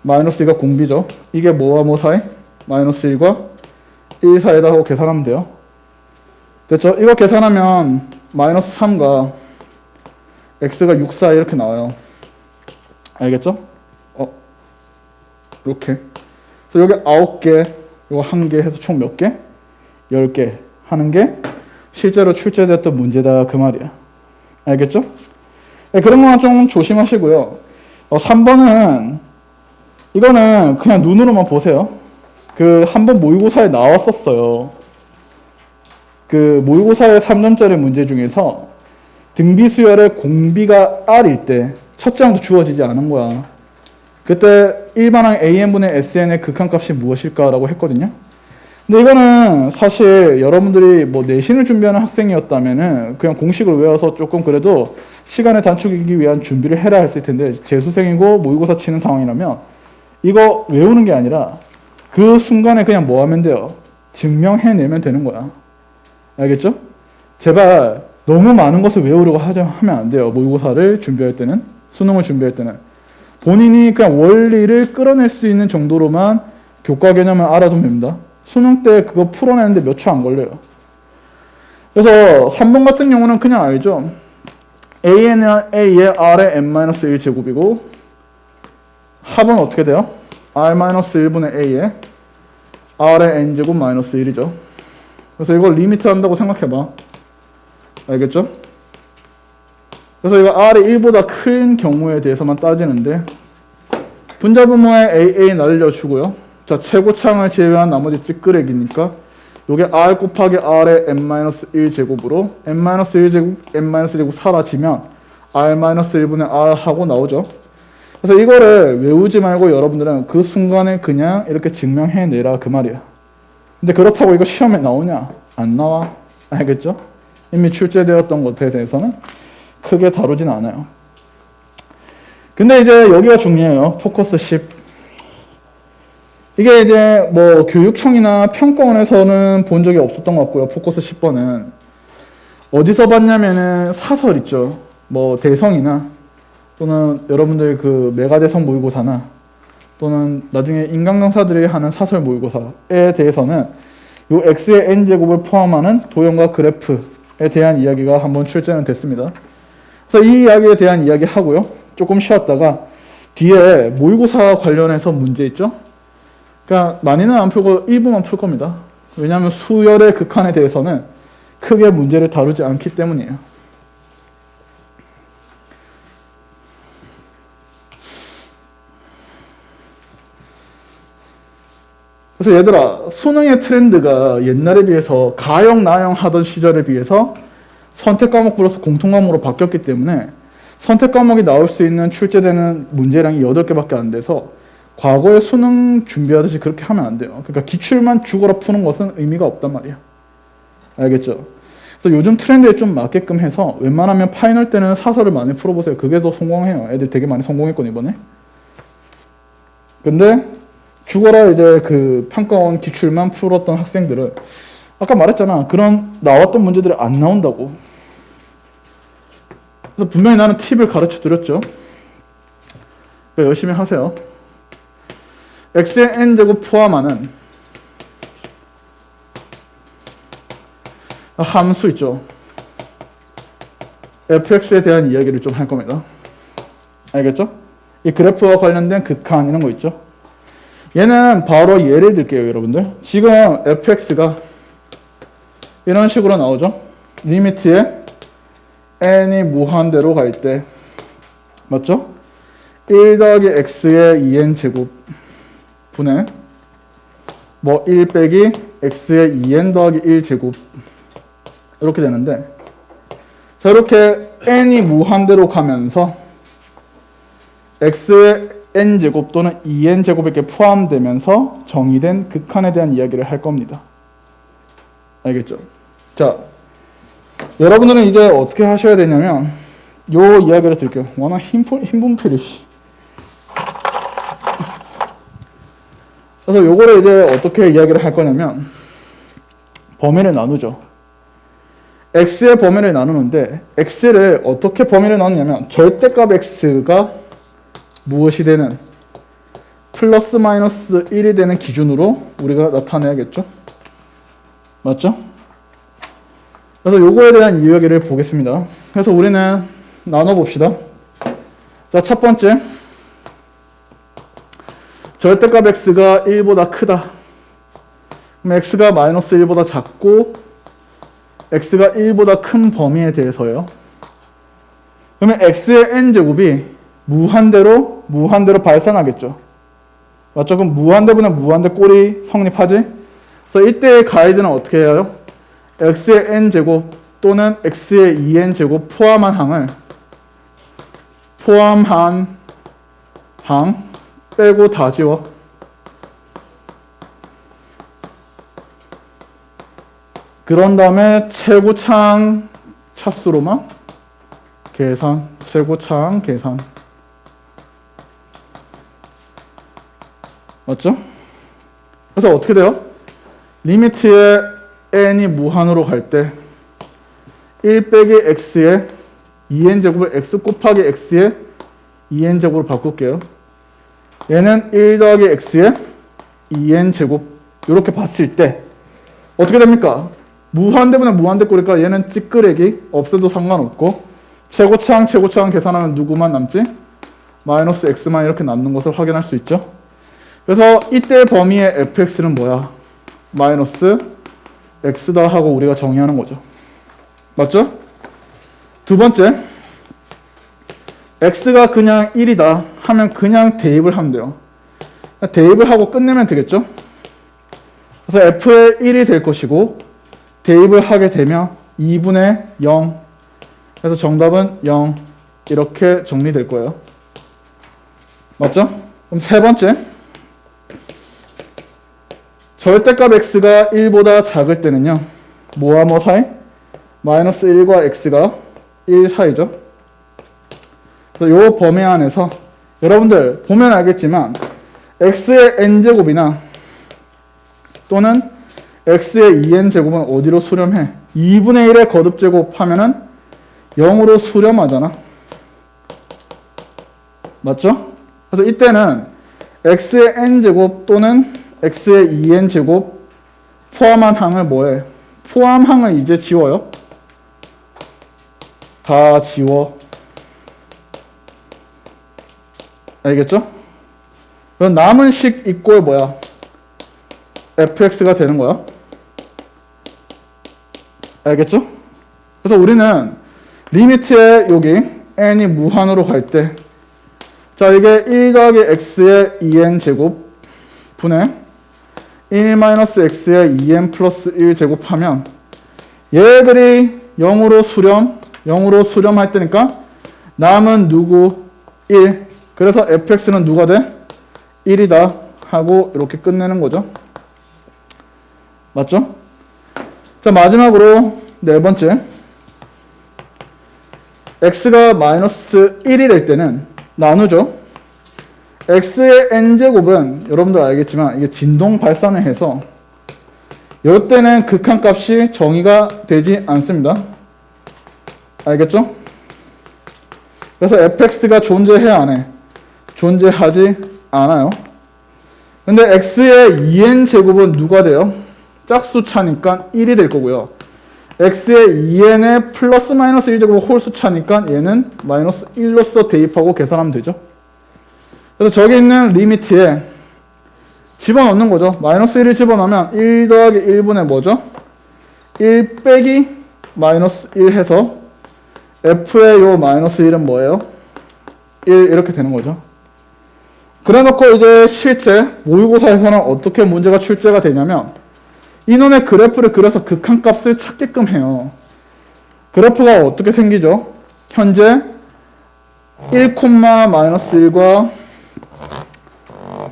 마이너스 2가 공비죠. 이게 뭐와 뭐 사이? 마이너스 1과 1 사이다 하고 계산하면 돼요. 됐죠? 이거 계산하면 마이너스 3과 x가 6, 4 이렇게 나와요. 알겠죠? 이렇게. 그래서 여기 9개, 이거 1개 해서 총 몇 개? 10개 하는 게 실제로 출제됐던 문제다 그 말이야. 알겠죠? 네, 그런 거는 좀 조심하시고요. 3번은 이거는 그냥 눈으로만 보세요. 그 한 번 모의고사에 나왔었어요. 그 모의고사의 3점짜리 문제 중에서 등비수열의 공비가 R일 때 첫째 항도 주어지지 않은 거야. 그때 일반항 AN분의 SN의 극한값이 무엇일까라고 했거든요. 근데 이거는 사실 여러분들이 뭐 내신을 준비하는 학생이었다면은 그냥 공식을 외워서 조금 그래도 시간을 단축하기 위한 준비를 해라 했을 텐데, 재수생이고 모의고사 치는 상황이라면 이거 외우는 게 아니라 그 순간에 그냥 뭐 하면 돼요? 증명해내면 되는 거야. 알겠죠? 제발 너무 많은 것을 외우려고 하면 안 돼요. 모의고사를 준비할 때는, 수능을 준비할 때는 본인이 그냥 원리를 끌어낼 수 있는 정도로만 교과 개념을 알아두면 됩니다. 수능 때 그거 풀어내는데 몇 초 안 걸려요. 그래서 3번 같은 경우는 그냥 알죠. A의 R의 n-1 제곱이고 합은 어떻게 돼요? R-1분의 A에 R의 n제곱 마이너스 1이죠. 그래서 이걸 리미트 한다고 생각해봐. 알겠죠? 그래서 이거 R이 1보다 큰 경우에 대해서만 따지는데, 분자분모에 AA 날려주고요. 자, 최고창을 제외한 나머지 찌끄레기니까 요게 R 곱하기 R의 n-1 제곱으로 n-1 제곱, n-1 제곱 사라지면 R-1분의 R 하고 나오죠. 그래서 이거를 외우지 말고 여러분들은 그 순간에 그냥 이렇게 증명해내라 그 말이야. 근데 그렇다고 이거 시험에 나오냐? 안 나와. 알겠죠? 이미 출제되었던 것에 대해서는 크게 다루진 않아요. 근데 이제 여기가 중요해요. 포커스 10. 이게 이제 뭐 교육청이나 평가원에서는 본 적이 없었던 것 같고요. 포커스 10번은 어디서 봤냐면은 사설 있죠. 뭐 대성이나 또는 여러분들 그 메가대성 모의고사나 또는 나중에 인간 강사들이 하는 사설 모의고사에 대해서는 요 x의 n제곱을 포함하는 도형과 그래프에 대한 이야기가 한번 출제는 됐습니다. 그래서 이 이야기에 대한 이야기 하고요. 조금 쉬었다가 뒤에 모의고사 관련해서 문제 있죠? 그러니까 많이는 안 풀고 일부만 풀 겁니다. 왜냐하면 수열의 극한에 대해서는 크게 문제를 다루지 않기 때문이에요. 그래서 얘들아, 수능의 트렌드가 옛날에 비해서 가형, 나형 하던 시절에 비해서 선택 과목 플러스 공통 과목으로 바뀌었기 때문에 선택 과목이 나올 수 있는 출제되는 문제량이 8개밖에 안 돼서 과거에 수능 준비하듯이 그렇게 하면 안 돼요. 그러니까 기출만 죽어라 푸는 것은 의미가 없단 말이야. 알겠죠? 그래서 요즘 트렌드에 좀 맞게끔 해서 웬만하면 파이널 때는 사설을 많이 풀어보세요. 그게 더 성공해요. 애들 되게 많이 성공했거든 이번에. 근데 죽어라 이제 그 평가원 기출만 풀었던 학생들은 아까 말했잖아. 그런 나왔던 문제들이 안 나온다고. 그래서 분명히 나는 팁을 가르쳐 드렸죠. 그러니까 열심히 하세요. x의 n제곱 포함하는 함수 있죠. fx에 대한 이야기를 좀 할 겁니다. 알겠죠? 이 그래프와 관련된 극한 이런 거 있죠. 얘는 바로 예를 들게요, 여러분들. 지금 fx가 이런 식으로 나오죠. 리미트에 n이 무한대로 갈 때, 맞죠? 1 더하기 x의 2n 제곱 분의 뭐 1 빼기 x의 2n 더하기 1 제곱 이렇게 되는데, 자, 이렇게 n이 무한대로 가면서 x의 n제곱 또는 2n제곱 이렇게 포함되면서 정의된 극한에 대한 이야기를 할 겁니다. 알겠죠? 자, 여러분들은 이제 어떻게 하셔야 되냐면 요 이야기를 드릴게요. 워낙 흰분필이. 그래서 요거를 이제 어떻게 이야기를 할 거냐면 범위를 나누죠. x의 범위를 나누는데 x를 어떻게 범위를 나누냐면 절대값 x가 무엇이 되는 플러스 마이너스 1이 되는 기준으로 우리가 나타내야겠죠? 맞죠? 그래서 요거에 대한 이야기를 보겠습니다. 그래서 우리는 나눠봅시다. 자, 첫 번째. 절대값 x가 1보다 크다. 그럼 x가 마이너스 1보다 작고 x가 1보다 큰 범위에 대해서요. 그러면 x의 n제곱이 무한대로 발산하겠죠. 맞죠? 그럼 무한대분의 무한대 꼴이 성립하지? 그래서 이때의 가이드는 어떻게 해요? x의 n제곱 또는 x의 2n제곱 포함한 항 빼고 다 지워. 그런 다음에 최고차항 차수로만 계산, 최고차항 계산. 맞죠? 그래서 어떻게 돼요? 리미트에 n이 무한으로 갈 때 1 빼기 x에 2n제곱을 x 곱하기 x에 2n제곱으로 바꿀게요. 얘는 1 더하기 x에 2n제곱 이렇게 봤을 때 어떻게 됩니까? 무한대분의 무한대 꼴이니까 얘는 찌끄레기 없어도 상관없고 최고차항 계산하면 누구만 남지? 마이너스 x만 이렇게 남는 것을 확인할 수 있죠. 그래서 이때 범위의 fx는 뭐야? 마이너스 x다 하고 우리가 정의하는 거죠. 맞죠? 두 번째, x가 그냥 1이다 하면 그냥 대입을 하면 돼요. 대입을 하고 끝내면 되겠죠? 그래서 f의 1이 될 것이고 대입을 하게 되면 2분의 0. 그래서 정답은 0. 이렇게 정리될 거예요. 맞죠? 그럼 세 번째. 절대값 x가 1보다 작을 때는요. 뭐와 뭐 사이? 마이너스 1과 x가 1 사이죠. 그래서 이 범위 안에서 여러분들 보면 알겠지만 x의 n제곱이나 또는 x의 2n제곱은 어디로 수렴해? 2분의 1의 거듭제곱 하면은 0으로 수렴하잖아. 맞죠? 그래서 이때는 x의 n제곱 또는 x의 2n제곱 포함한 항을 뭐해? 포함항을 이제 지워요. 다 지워. 알겠죠? 그럼 남은 식 이꼴 뭐야? fx가 되는 거야. 알겠죠? 그래서 우리는 리미트에 여기 n이 무한으로 갈 때, 자, 이게 1 더하기 x의 2n 제곱 분의 1-x의 2n 플러스 1 제곱하면 얘들이 0으로 수렴할 때니까 남은 누구? 1. 그래서 fx는 누가 돼? 1이다 하고 이렇게 끝내는 거죠. 맞죠? 자, 마지막으로 네 번째. x가 마이너스 1이 될 때는 나누죠. x의 n제곱은 여러분들 알겠지만 이게 진동 발산을 해서 이때는 극한값이 정의가 되지 않습니다. 알겠죠? 그래서 fx가 존재해야 안 해? 존재하지 않아요. 근데 x의 2n제곱은 누가 돼요? 짝수차니까 1이 될 거고요. x의 2n의 플러스 마이너스 1제곱 홀수차니까 얘는 마이너스 1로서 대입하고 계산하면 되죠. 그래서 저기 있는 리미트에 집어넣는 거죠. 마이너스 1을 집어넣으면 1 더하기 1분의 뭐죠? 1 빼기 마이너스 1 해서 f의 요 마이너스 1은 뭐예요? 1 이렇게 되는 거죠. 그래 놓고 이제 실제 모의고사에서는 어떻게 문제가 출제가 되냐면 이놈의 그래프를 그려서 극한값을 찾게끔 해요. 그래프가 어떻게 생기죠? 현재 1, 마이너스 1과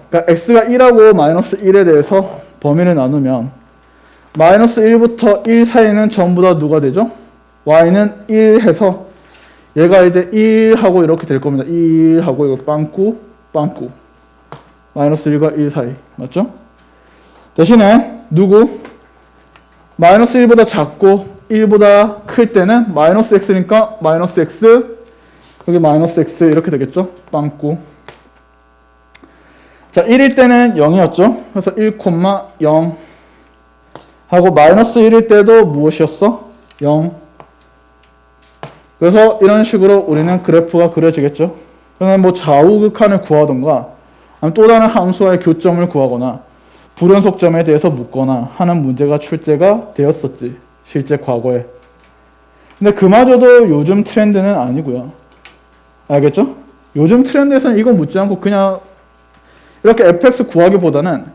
그러니까 x가 1하고 마이너스 1에 대해서 범위를 나누면 마이너스 1부터 1 사이는 전부 다 누가 되죠? y는 1 해서 얘가 이제 1하고 이렇게 될 겁니다. 1하고 이거 빵꾸 마이너스 1과 1 사이. 맞죠? 대신에 누구? 마이너스 1보다 작고 1보다 클 때는 마이너스 x니까 마이너스 x 여기 마이너스 x 이렇게 되겠죠? 빵꾸. 자, 1일 때는 0이었죠? 그래서 1, 0 하고 마이너스 1일 때도 무엇이었어? 0. 그래서 이런 식으로 우리는 그래프가 그려지겠죠. 그러면 뭐 좌우극한을 구하던가 아니면 또 다른 함수와의 교점을 구하거나 불연속점에 대해서 묻거나 하는 문제가 출제가 되었었지. 실제 과거에. 근데 그마저도 요즘 트렌드는 아니고요. 알겠죠? 요즘 트렌드에서는 이거 묻지 않고 그냥 이렇게 fx 구하기보다는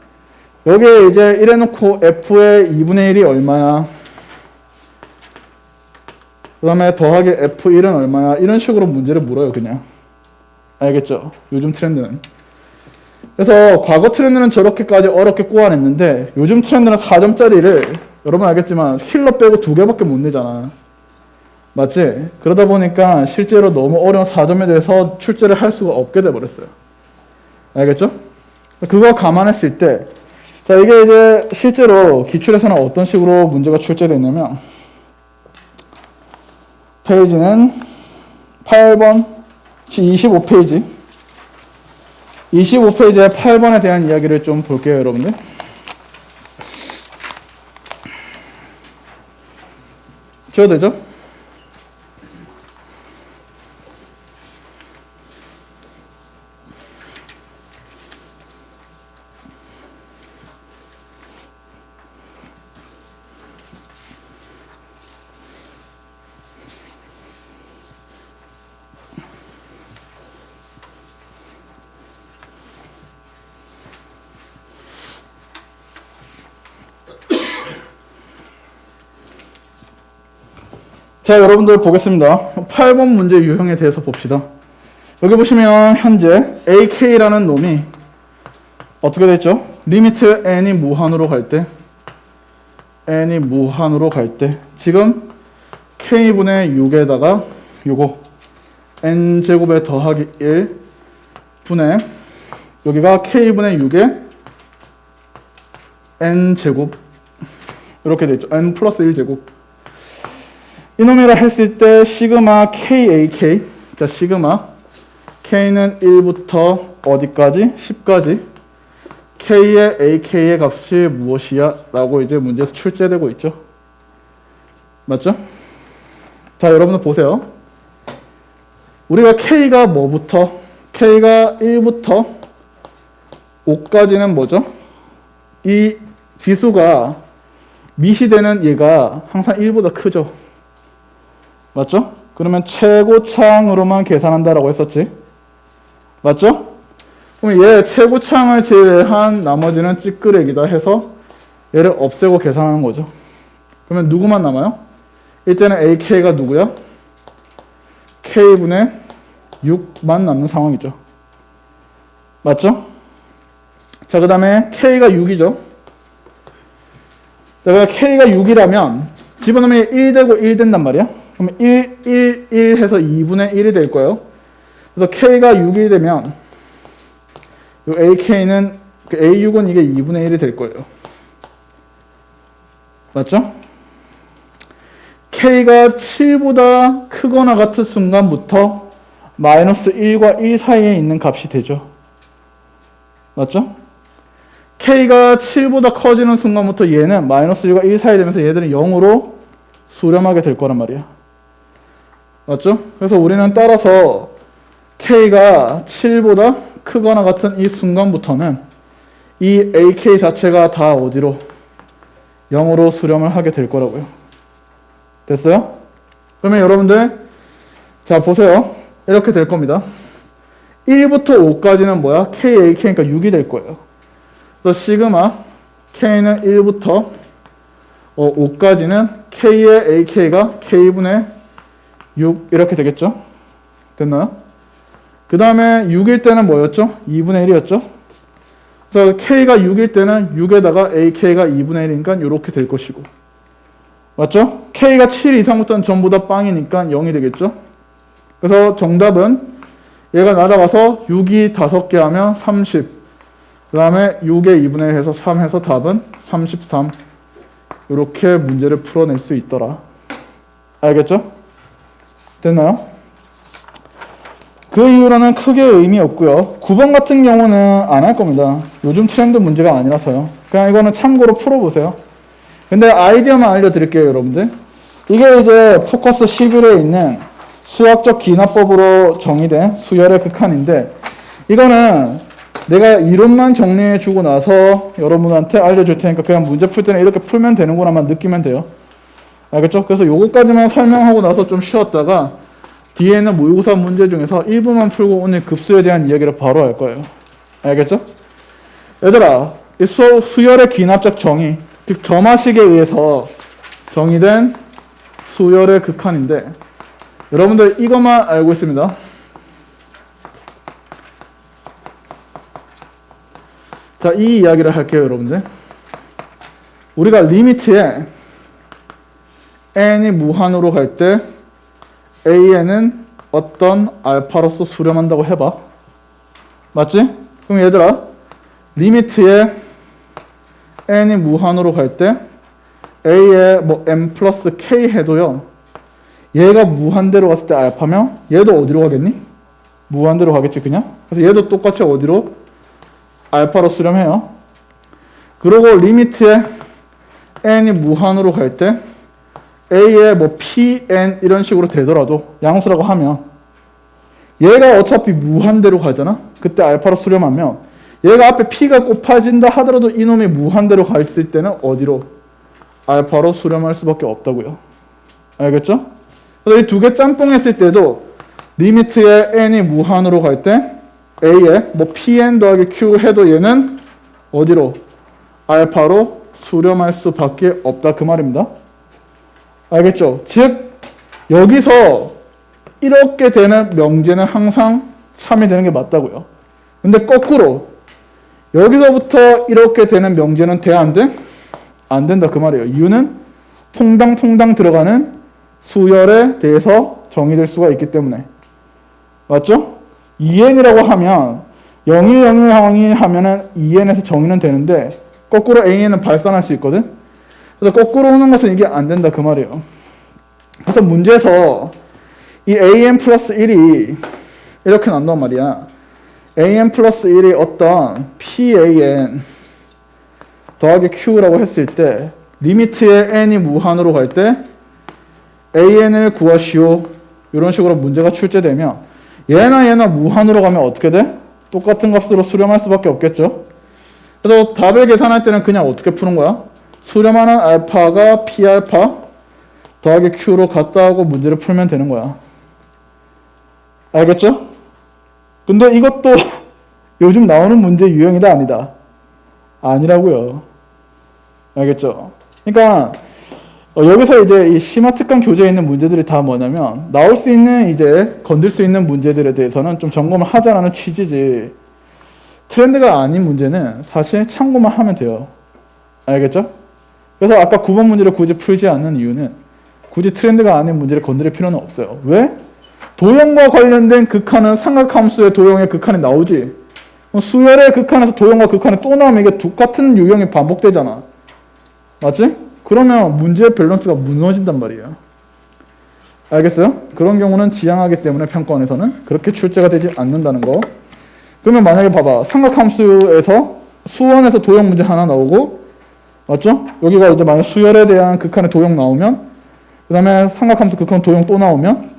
여기에 이제 이래놓고 f의 2분의 1이 얼마야? 그 다음에 더하기 f1은 얼마야? 이런 식으로 문제를 물어요, 그냥. 알겠죠? 요즘 트렌드는. 그래서 과거 트렌드는 저렇게까지 어렵게 꼬아냈는데 요즘 트렌드는 4점짜리를 여러분 알겠지만 힐러 빼고 2개밖에 못 내잖아. 맞지? 그러다 보니까 실제로 너무 어려운 4점에 대해서 출제를 할 수가 없게 돼버렸어요. 알겠죠? 그거 감안했을 때 자, 이게 이제 실제로 기출에서는 어떤 식으로 문제가 출제되냐면 페이지는 8번, 25페이지 25페이지에 8번에 대한 이야기를 좀 볼게요, 여러분들. 지워도 되죠? 자, 여러분들 보겠습니다. 8번 문제 유형에 대해서 봅시다. 여기 보시면 현재 ak라는 놈이 어떻게 됐죠? 리미트 n이 무한으로 갈 때 지금 k분의 6에다가 요거 n제곱에 더하기 1 분의 여기가 k분의 6에 n제곱 이렇게 되죠. n 플러스 1제곱 이놈이라 했을 때 시그마 KAK 자 시그마 K는 1부터 어디까지? 10까지 K의 AK의 값이 무엇이야? 라고 이제 문제에서 출제되고 있죠. 맞죠? 자 여러분들 보세요. 우리가 K가 뭐부터? K가 1부터 5까지는 뭐죠? 이 지수가 미시되는 얘가 항상 1보다 크죠. 맞죠? 그러면 최고차항으로만 계산한다라고 했었지. 맞죠? 그럼 얘 최고차항을 제외한 나머지는 찌끄레기다 해서 얘를 없애고 계산하는 거죠. 그러면 누구만 남아요? 이때는 AK가 누구야? K분의 6만 남는 상황이죠. 맞죠? 자, 그 다음에 K가 6이죠. 자, K가 6이라면 집어넣으면 1 되고 1 된단 말이야. 그러면 1 해서 2분의 1이 될 거예요. 그래서 K가 6이 되면 이 AK는 그 A6은 이게 2분의 1이 될 거예요. 맞죠? K가 7보다 크거나 같은 순간부터 마이너스 1과 1 사이에 있는 값이 되죠. 맞죠? K가 7보다 커지는 순간부터 얘는 마이너스 1과 1 사이에 되면서 얘들은 0으로 수렴하게 될 거란 말이야. 맞죠? 그래서 우리는 따라서 K가 7보다 크거나 같은 이 순간부터는 이 AK 자체가 다 어디로? 0으로 수렴을 하게 될 거라고요. 됐어요? 그러면 여러분들 자 보세요. 이렇게 될 겁니다. 1부터 5까지는 뭐야? KAK니까 6이 될 거예요. 그래서 시그마 K는 1부터 5까지는 K의 AK가 K분의 6 이렇게 되겠죠? 됐나요? 그 다음에 6일 때는 뭐였죠? 2분의 1이었죠? 그래서 K가 6일 때는 6에다가 AK가 2분의 1이니까 이렇게 될 것이고 맞죠? K가 7 이상부터는 전부 다 빵이니까 0이 되겠죠? 그래서 정답은 얘가 날아가서 6이 5개 하면 30 그 다음에 6의 2분의 1 해서 3 해서 답은 33 이렇게 문제를 풀어낼 수 있더라. 알겠죠? 됐나요? 그 이후로는 크게 의미 없고요. 9번 같은 경우는 안 할 겁니다. 요즘 트렌드 문제가 아니라서요. 그냥 이거는 참고로 풀어보세요. 근데 아이디어만 알려드릴게요, 여러분들. 이게 이제 포커스 11에 있는 수학적 기납법으로 정의된 수열의 극한인데, 이거는 내가 이론만 정리해 주고 나서 여러분한테 알려줄 테니까 그냥 문제 풀 때는 이렇게 풀면 되는구나만 느끼면 돼요. 알겠죠? 그래서 요거까지만 설명하고 나서 좀 쉬었다가 뒤에는 모의고사 문제 중에서 일부만 풀고 오늘 급수에 대한 이야기를 바로 할 거예요. 알겠죠? 얘들아, 이 수열의 기납적 정의, 즉 점화식에 의해서 정의된 수열의 극한인데, 여러분들 이것만 알고 있습니다. 자, 이 이야기를 할게요, 여러분들. 우리가 리미트에 n이 무한으로 갈 때 an은 어떤 알파로서 수렴한다고 해봐. 맞지? 그럼 얘들아, 리미트에 n이 무한으로 갈 때 a에 뭐 m 플러스 k 해도요, 얘가 무한대로 갔을 때 알파면 얘도 어디로 가겠니? 무한대로 가겠지 그냥? 그래서 얘도 똑같이 어디로? 알파로 수렴해요. 그리고 리미트에 n이 무한으로 갈 때 a에 뭐 pn 이런 식으로 되더라도 양수라고 하면 얘가 어차피 무한대로 가잖아? 그때 알파로 수렴하면 얘가 앞에 p가 곱해진다 하더라도 이놈이 무한대로 가 있을 때는 어디로? 알파로 수렴할 수밖에 없다고요. 알겠죠? 그래서 이 두 개 짬뽕했을 때도 리미트에 n이 무한으로 갈 때 a에 뭐 pn 더하기 q 해도 얘는 어디로? 알파로 수렴할 수밖에 없다 그 말입니다. 알겠죠? 즉 여기서 이렇게 되는 명제는 항상 참이 되는 게 맞다고요. 근데 거꾸로 여기서부터 이렇게 되는 명제는 돼 안 돼? 안 된다 그 말이에요. 이유는 퐁당퐁당 들어가는 수열에 대해서 정의될 수가 있기 때문에. 맞죠? 2n이라고 하면 0101 하면은 2n에서 정의는 되는데 거꾸로 an은 발산할 수 있거든. 그래서 거꾸로 오는 것은 이게 안 된다 그 말이에요. 그래서 문제에서 이 an 플러스 1이 이렇게 나온단 말이야. an 플러스 1이 어떤 pan 더하기 q라고 했을 때 리미트에 n이 무한으로 갈 때 an을 구하시오. 이런 식으로 문제가 출제되면 얘나 무한으로 가면 어떻게 돼? 똑같은 값으로 수렴할 수밖에 없겠죠. 그래서 답을 계산할 때는 그냥 어떻게 푸는 거야? 수렴하는 알파가 P알파 더하기 Q로 같다 하고 문제를 풀면 되는 거야. 알겠죠? 근데 이것도 요즘 나오는 문제 유형이다 아니다? 아니라고요. 알겠죠? 그러니까 여기서 이제 이 심화 특강 교재에 있는 문제들이 다 뭐냐면 나올 수 있는 이제 건들 수 있는 문제들에 대해서는 좀 점검을 하자라는 취지지, 트렌드가 아닌 문제는 사실 참고만 하면 돼요. 알겠죠? 그래서 아까 9번 문제를 굳이 풀지 않는 이유는 굳이 트렌드가 아닌 문제를 건드릴 필요는 없어요. 왜? 도형과 관련된 극한은 삼각함수의 도형의 극한이 나오지. 수열의 극한에서 도형과 극한이 또 나오면 이게 똑같은 유형이 반복되잖아. 맞지? 그러면 문제의 밸런스가 무너진단 말이에요. 알겠어요? 그런 경우는 지양하기 때문에 평가원에서는 그렇게 출제가 되지 않는다는 거. 그러면 만약에 봐봐. 삼각함수에서 수원에서 도형 문제 하나 나오고, 맞죠? 여기가 이제 만약 수열에 대한 극한의 도형 나오면, 그 다음에 삼각함수 극한 도형 또 나오면,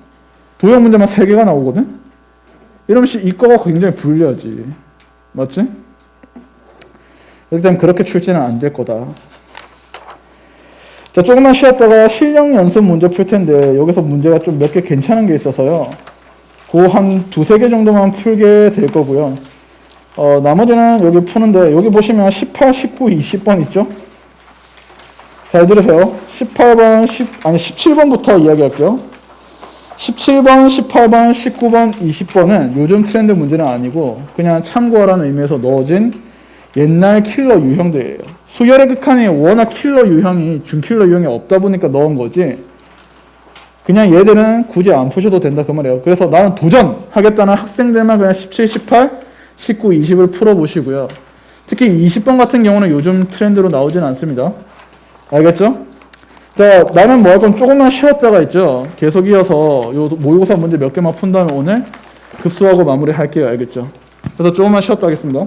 도형 문제만 3개가 나오거든? 이러면 이과가 굉장히 불리하지. 맞지? 일단 그렇게 출제는 안 될 거다. 자, 조금만 쉬었다가 실력 연습 문제 풀 텐데, 여기서 문제가 좀 몇 개 괜찮은 게 있어서요. 그 한 2-3개 정도만 풀게 될 거고요. 나머지는 여기 푸는데, 여기 보시면 18, 19, 20번 있죠? 잘 들으세요. 17번부터 이야기할게요. 17번, 18번, 19번, 20번은 요즘 트렌드 문제는 아니고, 그냥 참고하라는 의미에서 넣어진 옛날 킬러 유형들이에요. 수열의 극한이 워낙 킬러 유형이, 준킬러 유형이 없다 보니까 넣은 거지, 그냥 얘들은 굳이 안 푸셔도 된다 그 말이에요. 그래서 나는 도전하겠다는 학생들만 그냥 17, 18, 19, 20을 풀어보시고요. 특히 20번 같은 경우는 요즘 트렌드로 나오진 않습니다. 알겠죠? 자, 나는 뭐 좀 조금만 쉬었다가 있죠. 계속 이어서 요 모의고사 문제 몇 개만 푼 다음에 오늘 급수하고 마무리 할게요. 알겠죠? 그래서 조금만 쉬었다 하겠습니다.